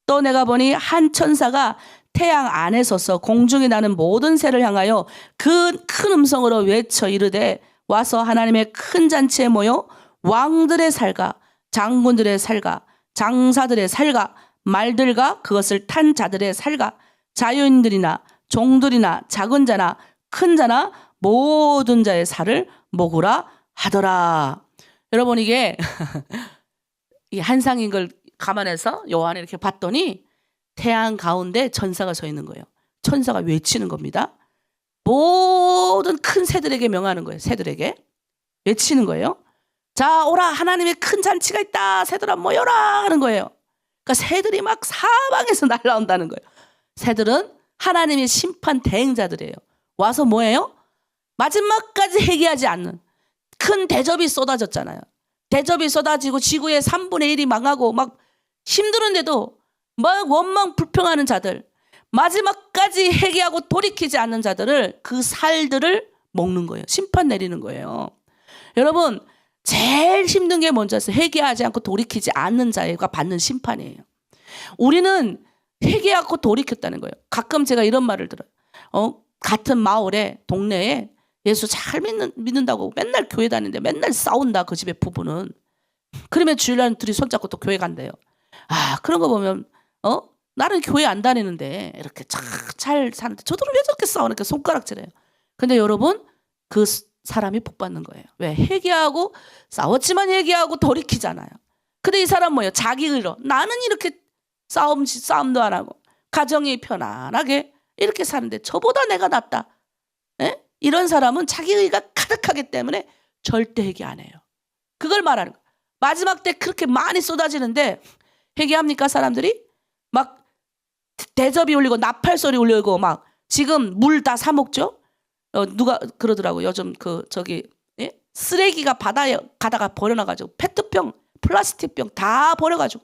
또 내가 보니 한 천사가 태양 안에 서서 공중에 나는 모든 새를 향하여 큰 음성으로 외쳐 이르되 와서 하나님의 큰 잔치에 모여 왕들의 살과 장군들의 살과 장사들의 살과 말들과 그것을 탄 자들의 살과 자유인들이나 종들이나 작은 자나 큰 자나 모든 자의 살을 먹으라 하더라. 여러분 이게 이 한상인 걸 감안해서 요한이 이렇게 봤더니 태양 가운데 천사가 서 있는 거예요. 천사가 외치는 겁니다. 모든 큰 새들에게 명하는 거예요. 새들에게 외치는 거예요. 자 오라 하나님의 큰 잔치가 있다. 새들아 모여라 하는 거예요. 그러니까 새들이 막 사방에서 날아온다는 거예요. 새들은 하나님의 심판 대행자들이에요. 와서 뭐예요? 마지막까지 회개하지 않는 큰 대접이 쏟아졌잖아요. 대접이 쏟아지고 지구의 3분의 1이 망하고 막 힘드는데도 막 원망 불평하는 자들, 마지막까지 회개하고 돌이키지 않는 자들을 그 살들을 먹는 거예요. 심판 내리는 거예요. 여러분 제일 힘든 게 뭔지 아세요? 회개하지 않고 돌이키지 않는 자가 받는 심판이에요. 우리는 회개하고 돌이켰다는 거예요. 가끔 제가 이런 말을 들어요. 같은 마을에 동네에 예수 잘 믿는다고 맨날 교회 다니는데 맨날 싸운다 그 집의 부부는. 그러면 주일날 둘이 손잡고 또 교회 간대요. 아 그런 거 보면 나는 교회 안 다니는데 이렇게 잘 사는데 저들은 왜 저렇게 싸우는 게 손가락질해요. 근데 여러분 그 사람이 복 받는 거예요. 왜? 회개하고 싸웠지만 회개하고 돌이키잖아요. 근데 이 사람 뭐예요? 자기 의로 나는 이렇게 싸움도 안 하고 가정이 편안하게 이렇게 사는데 저보다 내가 낫다. 에? 이런 사람은 자기 의가 가득하기 때문에 절대 회개 안 해요. 그걸 말하는 거예요. 마지막 때 그렇게 많이 쏟아지는데 회개합니까 사람들이? 막 대접이 울리고 나팔 소리 울리고 막 지금 물 다 사 먹죠? 누가 그러더라고요. 요즘 쓰레기가 바다에 가다가 버려놔가지고 페트병, 플라스틱병 다 버려가지고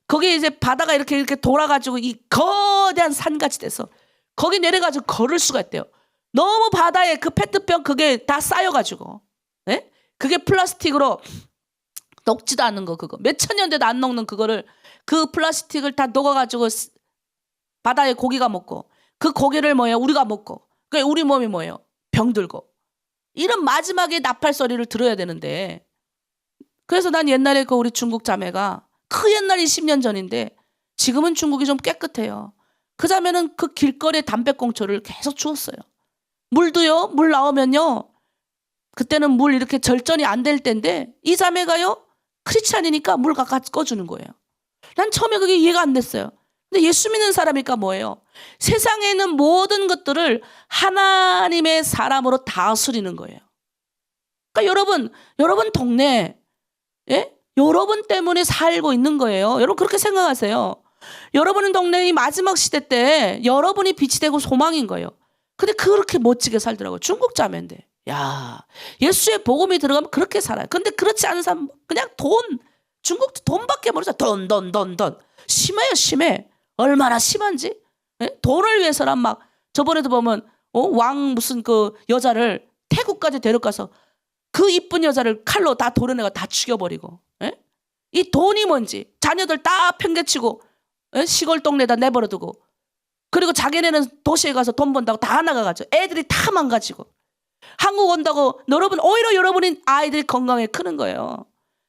거기 이제 바다가 이렇게 돌아가지고 이 거대한 산같이 돼서 거기 내려가지고 걸을 수가 있대요. 너무 바다에 그 페트병 그게 다 쌓여가지고, 네? 그게 플라스틱으로 녹지도 않는 거 그거 몇천 년 돼도 안 녹는 그거를 그 플라스틱을 다 녹아가지고 바다에 고기가 먹고 그 고기를 뭐예요? 우리가 먹고 그 우리 몸이 뭐예요? 병들고 이런 마지막에 나팔 소리를 들어야 되는데 그래서 난 옛날에 그 우리 중국 자매가 그 옛날 20년 전인데 지금은 중국이 좀 깨끗해요. 그 자매는 그 길거리에 담배꽁초를 계속 주웠어요. 물도요. 물 나오면요. 그때는 물 이렇게 절전이 안 될 때인데 이 자매가요. 크리스찬이니까 물 꺼주는 거예요. 난 처음에 그게 이해가 안 됐어요. 근데 예수 믿는 사람이니까 뭐예요? 세상에 있는 모든 것들을 하나님의 사람으로 다스리는 거예요. 그러니까 여러분 동네, 예? 여러분 때문에 살고 있는 거예요. 여러분 그렇게 생각하세요. 여러분의 동네의 마지막 시대 때 여러분이 빛이 되고 소망인 거예요. 근데 그렇게 멋지게 살더라고요. 중국 자매인데. 야, 예수의 복음이 들어가면 그렇게 살아요. 근데 그렇지 않은 사람 그냥 중국도 돈밖에 모르죠. 돈. 심해요, 심해. 얼마나 심한지. 예? 돈을 위해서란 막 저번에도 보면 왕 무슨 그 여자를 태국까지 데려가서 그 이쁜 여자를 칼로 다 도려내가 다 죽여버리고, 예? 이 돈이 뭔지 자녀들 다 평개치고, 예? 시골 동네에다 내버려두고, 그리고 자기네는 도시에 가서 돈 번다고 다 나가가지고 애들이 다 망가지고, 한국 온다고 여러분, 오히려 여러분이 아이들이 건강하게 크는 거예요.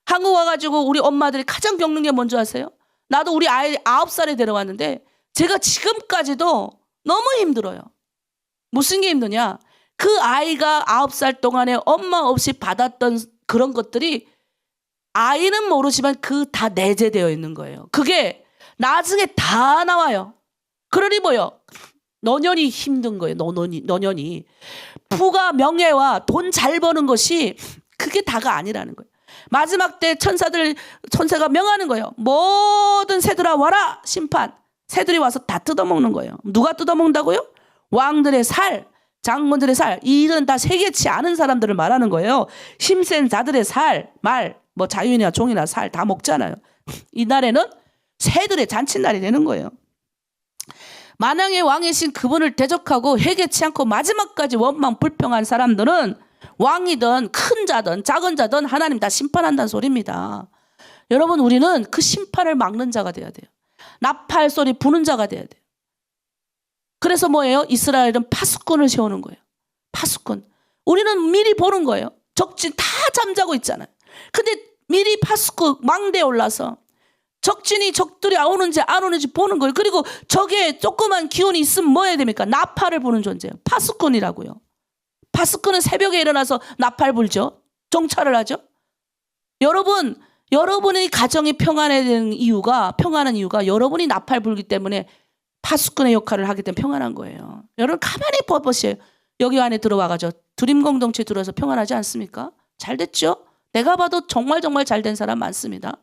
한국 와가지고 우리 엄마들이 가장 겪는 게 뭔지 아세요? 나도 우리 아이 9살에 데려왔는데 제가 지금까지도 너무 힘들어요. 무슨 게 힘드냐? 그 아이가 9살 동안에 엄마 없이 받았던 그런 것들이 아이는 모르지만 그 다 내재되어 있는 거예요. 그게 나중에 다 나와요. 그러니 뭐요? 너년이 힘든 거예요. 너년이. 부가 명예와 돈 잘 버는 것이 그게 다가 아니라는 거예요. 마지막 때 천사가 명하는 거예요. 모든 새들아 와라 심판. 새들이 와서 다 뜯어먹는 거예요. 누가 뜯어먹는다고요? 왕들의 살, 장군들의 살. 이 일은 다 세계치 않은 사람들을 말하는 거예요. 힘센 자들의 살, 말, 뭐 자유인이나 종이나 살 다 먹잖아요. 이날에는 새들의 잔칫날이 되는 거예요. 만왕의 왕이신 그분을 대적하고 회개치 않고 마지막까지 원망 불평한 사람들은 왕이든 큰 자든 작은 자든 하나님 다 심판한다는 소리입니다. 여러분, 우리는 그 심판을 막는 자가 돼야 돼요. 나팔 소리 부는 자가 돼야 돼요. 그래서 뭐예요? 이스라엘은 파수꾼을 세우는 거예요. 파수꾼. 우리는 미리 보는 거예요. 적진 다 잠자고 있잖아요. 근데 미리 파수꾼 망대에 올라서 적들이 오는지 안 오는지 보는 거예요. 그리고 적에 조그만 기운이 있으면 뭐 해야 됩니까? 나팔을 부는 존재예요. 파수꾼이라고요. 파수꾼은 새벽에 일어나서 나팔 불죠. 정찰을 하죠. 여러분의 가정이 평안한 이유가 여러분이 나팔 불기 때문에 파수꾼의 역할을 하기 때문에 평안한 거예요. 여러분 가만히 보세요. 여기 안에 들어와가지고 드림 공동체에 들어와서 평안하지 않습니까? 잘 됐죠? 내가 봐도 정말 잘 된 사람 많습니다.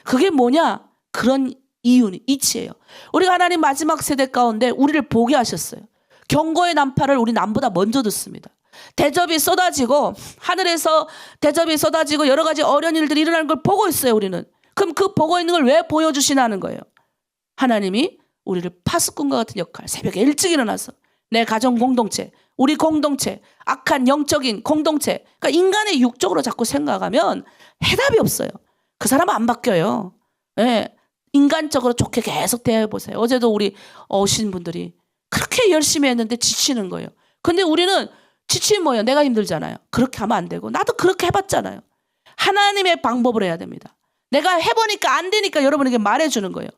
그게 뭐냐? 그런 이치예요. 우리가 하나님 마지막 세대 가운데 우리를 보게 하셨어요. 경고의 난파를 우리 남보다 먼저 듣습니다. 대접이 쏟아지고 하늘에서 대접이 쏟아지고 여러 가지 어려운 일들이 일어나는 걸 보고 있어요. 우리는. 그럼 그 보고 있는 걸 왜 보여주시나는 거예요. 하나님이 우리를 파수꾼과 같은 역할, 새벽에 일찍 일어나서 내 가정 공동체, 우리 공동체, 악한 영적인 공동체, 그러니까 인간의 육적으로 자꾸 생각하면 해답이 없어요. 그 사람은 안 바뀌어요. 네. 인간적으로 좋게 계속 대해보세요. 어제도 우리 오신 분들이 그렇게 열심히 했는데 지치는 거예요. 근데 우리는 지치면 뭐예요? 내가 힘들잖아요. 그렇게 하면 안 되고 나도 그렇게 해봤잖아요. 하나님의 방법으로 해야 됩니다. 내가 해보니까 안 되니까 여러분에게 말해주는 거예요.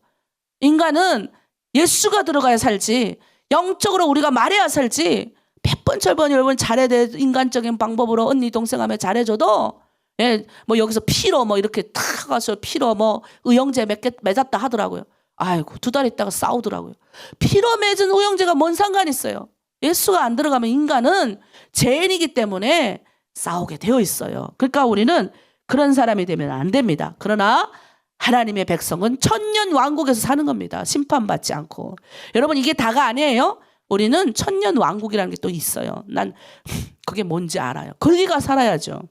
인간은 예수가 들어가야 살지 영적으로 우리가 말해야 살지 100번 철번 여러분 잘해야 돼. 인간적인 방법으로 언니 동생 하면 잘해줘도 예, 뭐 여기서 피로 뭐 이렇게 탁 가서 피로 뭐 의형제 몇 개 맺었다 하더라고요. 아이고 2달 있다가 싸우더라고요. 피로 맺은 의형제가 뭔 상관이 있어요. 예수가 안 들어가면 인간은 죄인이기 때문에 싸우게 되어 있어요. 그러니까 우리는 그런 사람이 되면 안 됩니다. 그러나 하나님의 백성은 천년 왕국에서 사는 겁니다. 심판받지 않고. 여러분 이게 다가 아니에요. 우리는 천년 왕국이라는 게 또 있어요. 난 그게 뭔지 알아요. 거기가 살아야죠.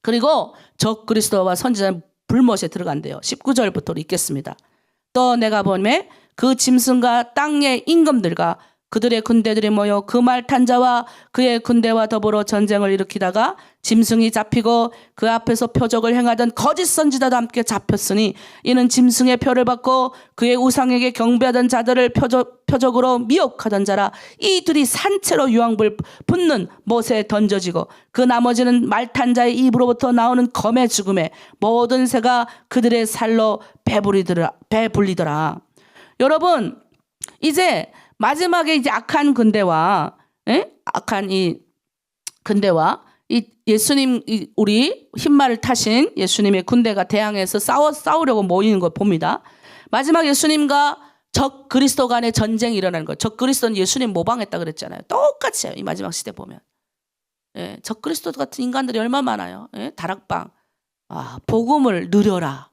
그리고 적 그리스도와 선지자는 불못에 들어간대요. 19절부터 읽겠습니다. 또 내가 보매 그 짐승과 땅의 임금들과 그들의 군대들이 모여 그 말 탄 자와 그의 군대와 더불어 전쟁을 일으키다가 짐승이 잡히고 그 앞에서 표적을 행하던 거짓 선지자도 함께 잡혔으니 이는 짐승의 표를 받고 그의 우상에게 경배하던 자들을 표적으로 미혹하던 자라. 이 둘이 산채로 유황불 붙는 못에 던져지고 그 나머지는 말 탄 자의 입으로부터 나오는 검의 죽음에 모든 새가 그들의 살로 배불리더라. 여러분 이제 마지막에 이제 악한 군대와 악한 이 군대와 이 예수님 우리 흰말을 타신 예수님의 군대가 대항해서 싸우려고 모이는 걸 봅니다. 마지막 예수님과 적 그리스도 간의 전쟁이 일어나는 거예요. 적 그리스도는 예수님 모방했다 그랬잖아요. 똑같이 이 마지막 시대 보면 적 그리스도 같은 인간들이 얼마나 많아요. 다락방. 복음을 누려라.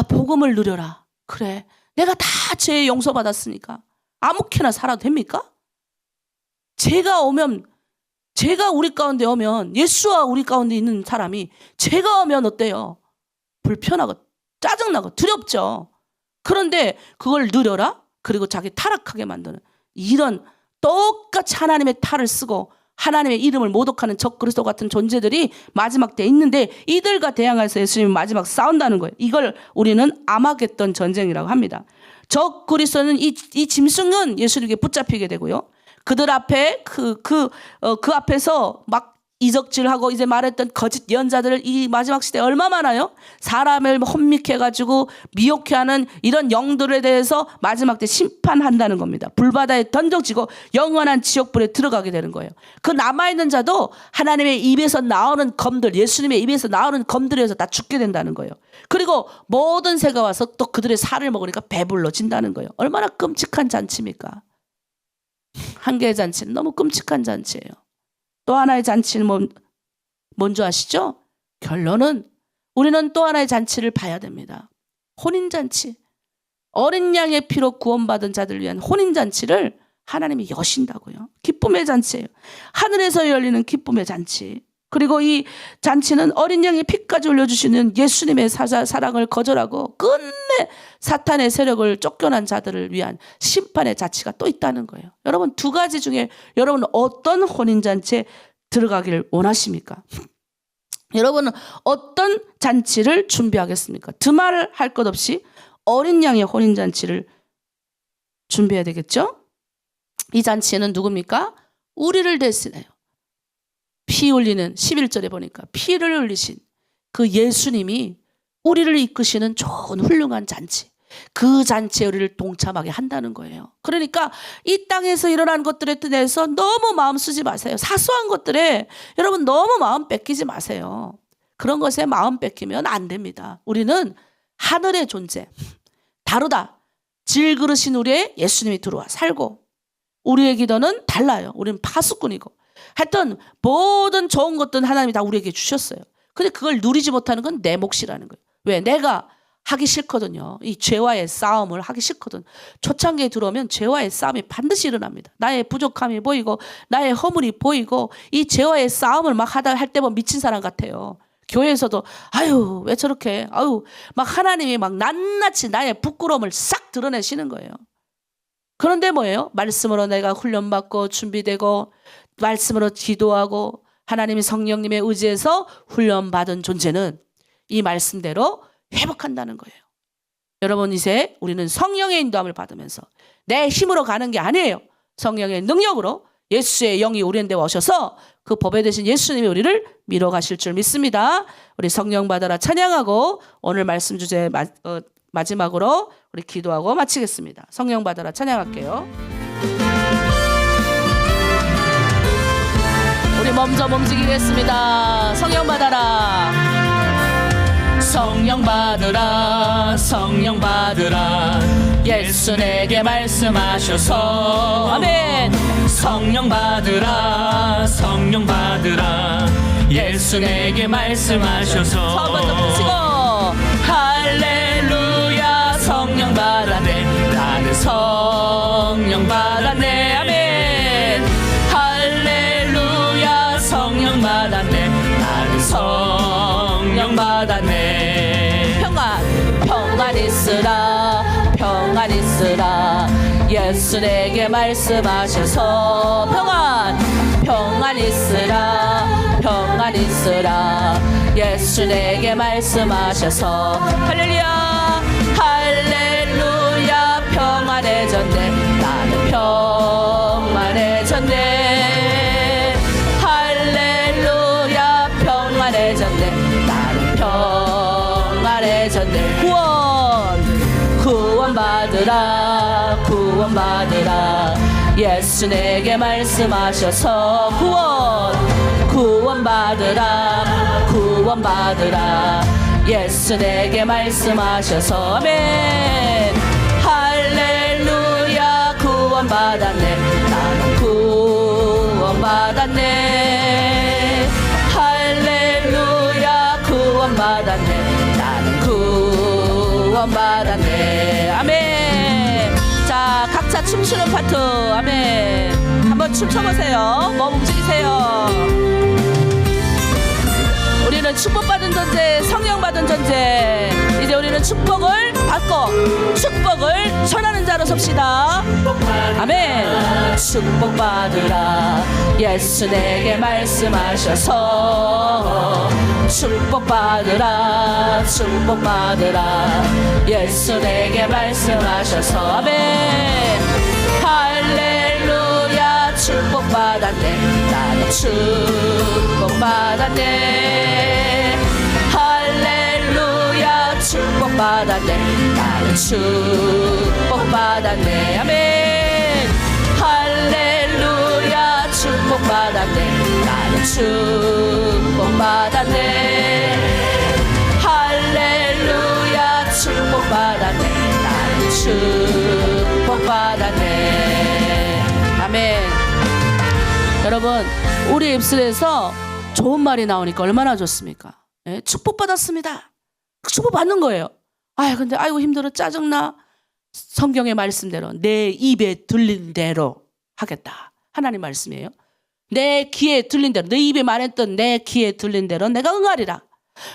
복음을 누려라. 그래. 내가 다 죄 용서받았으니까 아무렇게나 살아도 됩니까? 죄가 우리 가운데 오면 예수와 우리 가운데 있는 사람이 죄가 오면 어때요? 불편하고 짜증나고 두렵죠. 그런데 그걸 누려라. 그리고 자기 타락하게 만드는 이런 똑같이 하나님의 탈을 쓰고 하나님의 이름을 모독하는 적 그리스도 같은 존재들이 마지막 때에 있는데 이들과 대항해서 예수님이 마지막 싸운다는 거예요. 이걸 우리는 아마겟돈 전쟁이라고 합니다. 적 그리스도는 이 짐승은 예수님께 붙잡히게 되고요. 그들 앞에 그 앞에서 막 이적질하고 이제 말했던 거짓 예언자들을 이 마지막 시대에 얼마 많아요? 사람을 혼미해가지고 미혹해하는 이런 영들에 대해서 마지막 때 심판한다는 겁니다. 불바다에 던져지고 영원한 지옥불에 들어가게 되는 거예요. 그 남아있는 자도 하나님의 입에서 나오는 검들, 예수님의 입에서 나오는 검들에 의해서 다 죽게 된다는 거예요. 그리고 모든 새가 와서 또 그들의 살을 먹으니까 배불러진다는 거예요. 얼마나 끔찍한 잔치입니까? 한 개의 잔치는 너무 끔찍한 잔치예요. 또 하나의 잔치는 뭔지 아시죠? 결론은 우리는 또 하나의 잔치를 봐야 됩니다. 혼인잔치. 어린 양의 피로 구원받은 자들 위한 혼인잔치를 하나님이 여신다고요. 기쁨의 잔치예요. 하늘에서 열리는 기쁨의 잔치. 그리고 이 잔치는 어린 양의 피까지 올려주시는 예수님의 사랑을 거절하고 끝내 사탄의 세력을 쫓겨난 자들을 위한 심판의 잔치가 또 있다는 거예요. 여러분 두 가지 중에 여러분은 어떤 혼인잔치에 들어가기를 원하십니까? 여러분은 어떤 잔치를 준비하겠습니까? 두말 할 것 없이 어린 양의 혼인잔치를 준비해야 되겠죠? 이 잔치는 누굽니까? 우리를 대신해요. 피 흘리는 11절에 보니까 피를 흘리신 그 예수님이 우리를 이끄시는 좋은 훌륭한 잔치, 그 잔치에 우리를 동참하게 한다는 거예요. 그러니까 이 땅에서 일어난 것들에 대해서 너무 마음 쓰지 마세요. 사소한 것들에 여러분 너무 마음 뺏기지 마세요. 그런 것에 마음 뺏기면 안 됩니다. 우리는 하늘의 존재, 다르다. 질그릇인 우리의 예수님이 들어와 살고 우리의 기도는 달라요. 우리는 파수꾼이고 하여튼 모든 좋은 것들은 하나님이 다 우리에게 주셨어요. 근데 그걸 누리지 못하는 건 내 몫이라는 거예요. 왜? 내가 하기 싫거든요. 이 죄와의 싸움을 하기 싫거든. 초창기에 들어오면 죄와의 싸움이 반드시 일어납니다. 나의 부족함이 보이고 나의 허물이 보이고 이 죄와의 싸움을 막 할 때 보면 미친 사람 같아요. 교회에서도 아유 왜 저렇게 아유 막 하나님이 막 낱낱이 나의 부끄러움을 싹 드러내시는 거예요. 그런데 뭐예요? 말씀으로 내가 훈련받고 준비되고 말씀으로 기도하고 하나님의 성령님의 의지에서 훈련받은 존재는 이 말씀대로 회복한다는 거예요. 여러분 이제 우리는 성령의 인도함을 받으면서 내 힘으로 가는 게 아니에요. 성령의 능력으로 예수의 영이 우리한테 오셔서 그 법에 대신 예수님이 우리를 밀어가실 줄 믿습니다. 우리 성령 받아라 찬양하고 오늘 말씀 주제 마지막으로 우리 기도하고 마치겠습니다. 성령 받아라 찬양할게요. 우리 먼저 움직이겠습니다. 성령 받아라. 성령 받으라 성령 받으라 예수 내게 말씀하셔서 아멘. 성령 받으라 성령 받으라 예수 내게 말씀하셔서 처음부터 부르시고 할렐루야 성령 받았네 나는 성령 받았네 아멘. 할렐루야 성령 받았네 나는 성령 받았네. 평안 있으라 평안 있으라 예수 내게 말씀하셔서 평안 있으라 평안 있으라 예수 내게 말씀하셔서 할렐루야 할렐루야 평안해졌네 나는 평안해졌네 할렐루야 평안해졌네 나는 평안해졌네. 구원 받으라 구원 받으라 예수 내게 말씀하셔서 구원 받으라 구원 받으라 예수 내게 말씀하셔서 아멘. 할렐루야 구원 받았네 나는 구원 받았네 할렐루야 구원 받았네 나는 구원 받았네 아멘. 자 각자 춤추는 파트 아멘. 한번 춤춰보세요. 몸 움직이세요. 우리는 축복받은 존재 성령받은 존재 이제 우리는 축복을 받고 축복을 전하는 자로 섭시다. 아멘. 축복받으라. 예수 내게 말씀하셔서 축복받으라. 축복받으라. 예수 내게 말씀하셔서. 아멘. 할렐루야. 축복받았네. 나는 축복받았네. 할렐루야. 축복받았네. 나는 축복받았네. 아멘. 할렐루야. 축복받았네. 나는 축복받았네. 할렐루야. 축복받았네. 나는 축복받았네. 아멘. 여러분, 우리 입술에서 좋은 말이 나오니까 얼마나 좋습니까? 예? 축복받았습니다. 축복받는 거예요. 근데 아이고 힘들어, 짜증나. 성경의 말씀대로 내 입에 들린 대로 하겠다. 하나님 말씀이에요. 내 귀에 들린 대로, 내 입에 말했던 내 귀에 들린 대로 내가 응하리라.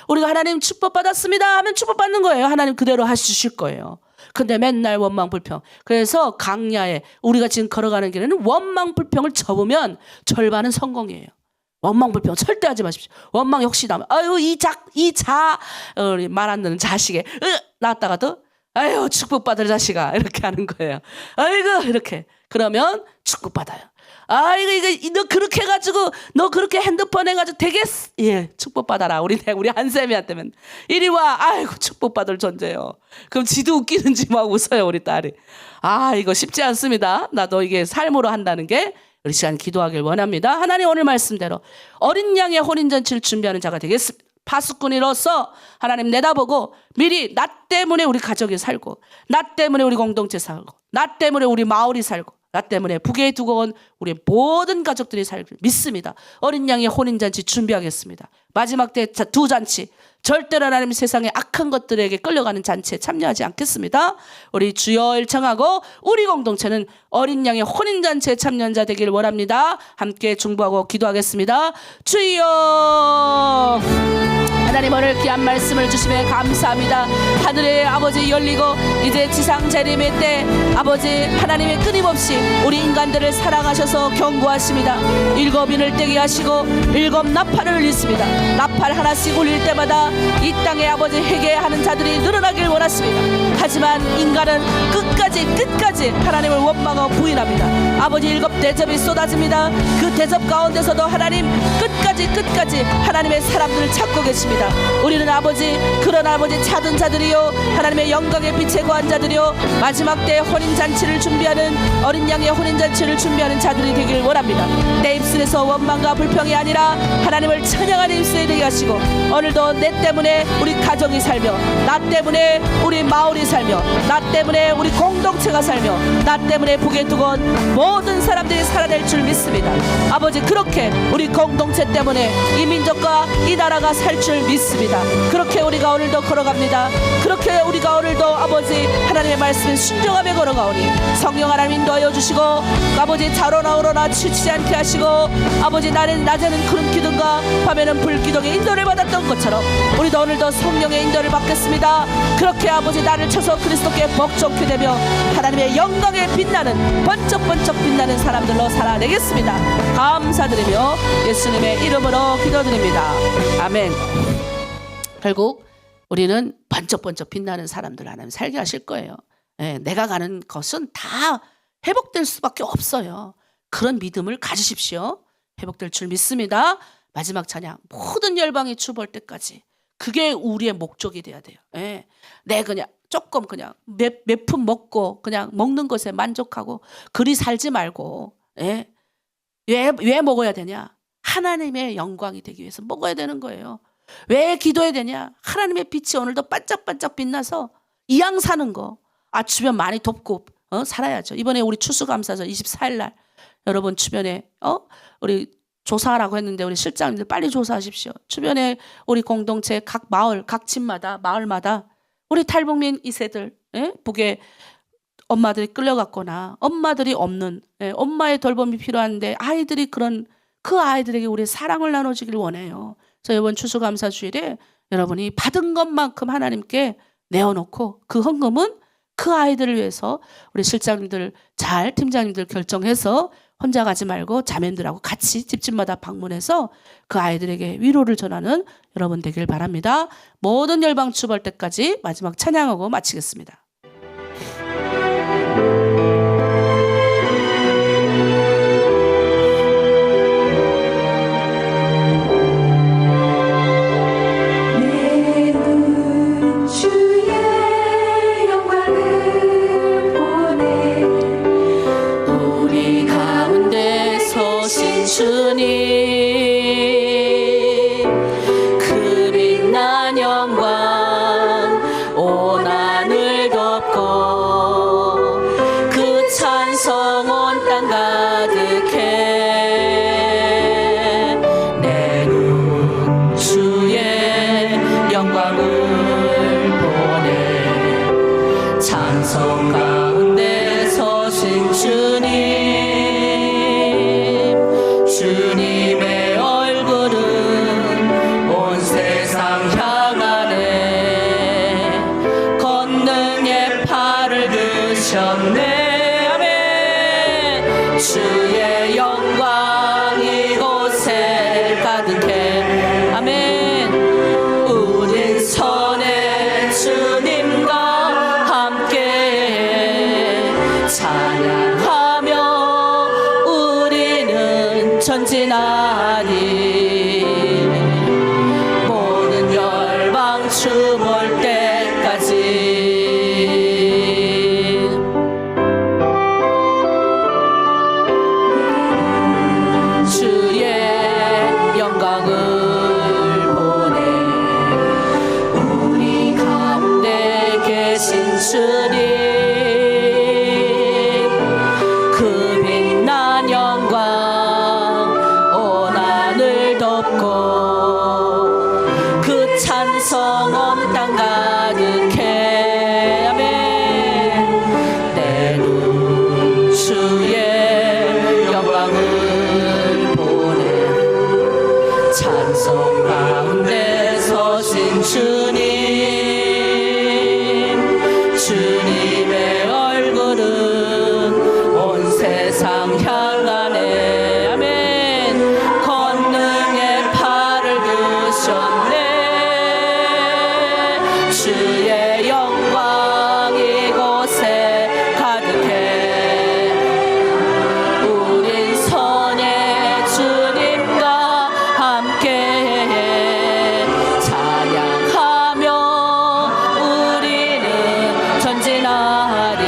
우리가 하나님 축복받았습니다 하면 축복받는 거예요. 하나님 그대로 하실 거예요. 근데 맨날 원망 불평. 그래서 강야에 우리가 지금 걸어가는 길에는 원망 불평을 접으면 절반은 성공이에요. 원망 불평 절대 하지 마십시오. 원망 역시 나면 아유 말 안 듣는 자식에 나왔다가도 아유 축복받을 자식아 이렇게 하는 거예요. 아이고 이렇게 그러면 축복받아요. 이거 너 그렇게 해가지고 너 그렇게 핸드폰 해가지고 되겠어. 예, 축복받아라. 우리 한쌤이한테면 이리 와. 아이고 축복받을 존재요. 그럼 지도 웃기는지 막 웃어요 우리 딸이. 이거 쉽지 않습니다. 나도 이게 삶으로 한다는 게 우리 시간 기도하길 원합니다. 하나님 오늘 말씀대로 어린 양의 혼인잔치를 준비하는 자가 되겠습니다. 파수꾼으로서 하나님 내다보고 미리 나 때문에 우리 가족이 살고 나 때문에 우리 공동체 살고 나 때문에 우리 마을이 살고 나 때문에 북에 두고 온 우리 모든 가족들이 살고 믿습니다. 어린 양의 혼인잔치 준비하겠습니다. 마지막 때 두 잔치 절대로 하나님 세상의 악한 것들에게 끌려가는 잔치에 참여하지 않겠습니다. 우리 주여 일청하고 우리 공동체는 어린 양의 혼인잔치에 참여자 되길 원합니다. 함께 중보하고 기도하겠습니다. 주여 하나님 오늘 귀한 말씀을 주시면 감사합니다. 하늘의 아버지 열리고 이제 지상 재림의 때 아버지 하나님의 끊임없이 우리 인간들을 사랑하셔서 경고하십니다. 7인을 떼게 하시고 7 나팔을 울리십니다. 나팔 하나씩 울릴 때마다 이 땅에 아버지 회개하는 자들이 늘어나길 원하십니다. 하지만 인간은 끝까지 하나님을 원망하고 부인합니다. 아버지 7 대접이 쏟아집니다. 그 대접 가운데서도 하나님 끝까지 하나님의 사람들을 찾고 계십니다. 우리는 아버지 그런 아버지 찾은 자들이요 하나님의 영광의 빛에 거한 자들이요 마지막 때 혼인잔치를 준비하는 어린 양의 혼인잔치를 준비하는 자들이 되길 원합니다. 내 입술에서 원망과 불평이 아니라 하나님을 찬양하는 입술이 되게 하시고 오늘도 내 때문에 우리 가정이 살며 나 때문에 우리 마을이 살며 나 때문에 우리 공동체가 살며 나 때문에 북에 두고 온 모든 사람들이 살아낼 줄 믿습니다. 아버지 그렇게 우리 공동체 때문에 이 민족과 이 나라가 살 줄 믿습니다. 그렇게 우리가 오늘도 걸어갑니다. 그렇게 우리가 오늘도 아버지 하나님의 말씀에 순종하며 걸어가오니 성령 하나님 인도하여 주시고 아버지 자로나 오로나 치우치지 않게 하시고 아버지 낮에는 구름 기둥과 밤에는 불 기둥의 인도를 받았던 것처럼 우리도 오늘도 성령의 인도를 받겠습니다. 그렇게 아버지 나를 쳐서 그리스도께 복종케 되며 하나님의 영광에 빛나는 번쩍번쩍 빛나는 사람들로 살아내겠습니다. 감사드리며 예수님의 이름으로 기도드립니다. 아멘. 결국 우리는 번쩍번쩍 빛나는 사람들 하나님 살게 하실 거예요. 내가 가는 것은 다 회복될 수밖에 없어요. 그런 믿음을 가지십시오. 회복될 줄 믿습니다. 마지막 찬양 모든 열방이 추볼 때까지 그게 우리의 목적이 돼야 돼요. 내 그냥 조금 그냥 몇 푼 먹고 그냥 먹는 것에 만족하고 그리 살지 말고 왜 먹어야 되냐? 하나님의 영광이 되기 위해서 먹어야 되는 거예요. 왜 기도해야 되냐? 하나님의 빛이 오늘도 반짝반짝 빛나서 이왕 사는 거 주변 많이 돕고 살아야죠. 이번에 우리 추수감사절 24일 날 여러분 주변에 우리 조사하라고 했는데 우리 실장님들 빨리 조사하십시오. 주변에 우리 공동체 각 마을 각 집마다 마을마다 우리 탈북민 2세들 북에 엄마들이 끌려갔거나 엄마들이 없는 엄마의 돌봄이 필요한데 아이들이 그 아이들에게 우리 사랑을 나눠주길 원해요. 그래서 이번 추수감사 주일에 여러분이 받은 것만큼 하나님께 내어놓고 그 헌금은 그 아이들을 위해서 우리 실장님들 잘 팀장님들 결정해서 혼자 가지 말고 자매들하고 같이 집집마다 방문해서 그 아이들에게 위로를 전하는 여러분 되길 바랍니다. 모든 열방 추발 때까지 마지막 찬양하고 마치겠습니다. 우리 가운데 서신 주님 그 빛난 영광 온 하늘 덮고 그 찬송 온 땅 가득해 내 눈 주의 영광을 보내 찬송 가운데 서신 주님의 얼굴은 온 세상 향하네 권능의 팔을 드셨네 아멘 주의 영광 이곳에 가득해 아멘 우린 선의 주님과 함께 찬양하며 전진하니 모든 열방 주 볼 때까지 주의 영광을 보내 우리 가운데 계신 주님 그 빛난 영광 덮고 그 찬송 온 땅 가득해 아멘 내 눈 주의 영광을 보내 찬송 가운데 서신 주님의 얼굴은 온 세상 향하네 아멘 권능의 팔을 드셨네 주의 영광 이곳에 가득해 우린 선의 주님과 함께 찬양하며 우리는 전진하리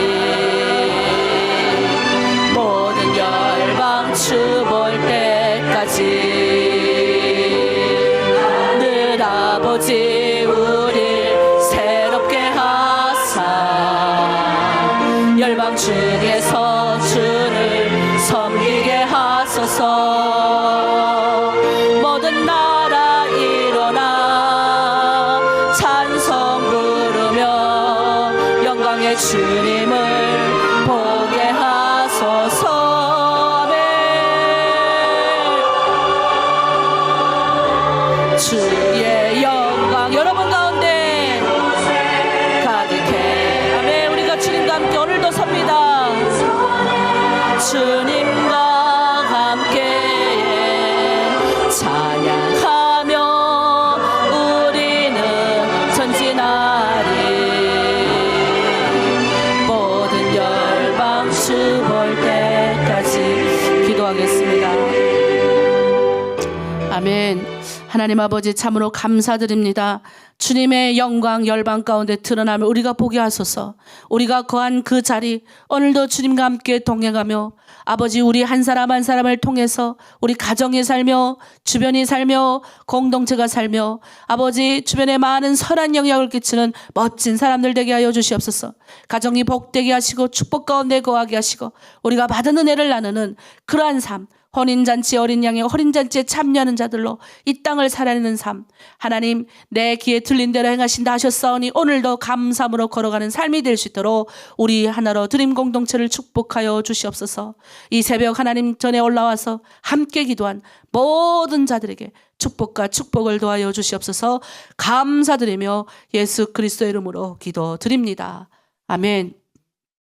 모든 열방 주 볼 때까지 늘 아버지 우릴 새롭게 하사 열방 중에서 주를 섬기게 하소서 모든 나라 일어나 찬송 부르며 영광의 주님을 보게 하소서 주의 영광 여러분 가운데 가득해 아멘 우리가 주님과 함께 오늘도 섭니다 주님과 함께 찬양하며 우리는 전진하리 모든 열방 주 볼 때까지 기도하겠습니다 아멘 하나님 아버지 참으로 감사드립니다. 주님의 영광 열방 가운데 드러나며 우리가 보게 하소서. 우리가 거한 그 자리 오늘도 주님과 함께 동행하며 아버지 우리 한 사람 한 사람을 통해서 우리 가정이 살며 주변이 살며 공동체가 살며 아버지 주변에 많은 선한 영향을 끼치는 멋진 사람들 되게 하여 주시옵소서. 가정이 복되게 하시고 축복 가운데 거하게 하시고 우리가 받은 은혜를 나누는 그러한 삶 혼인잔치 어린 양의 혼인잔치에 참여하는 자들로 이 땅을 살아내는 삶 하나님 내 귀에 들린 대로 행하신다 하셨사오니 오늘도 감사함으로 걸어가는 삶이 될 수 있도록 우리 하나로 드림 공동체를 축복하여 주시옵소서. 이 새벽 하나님 전에 올라와서 함께 기도한 모든 자들에게 축복과 축복을 도하여 주시옵소서. 감사드리며 예수 그리스도의 이름으로 기도드립니다. 아멘.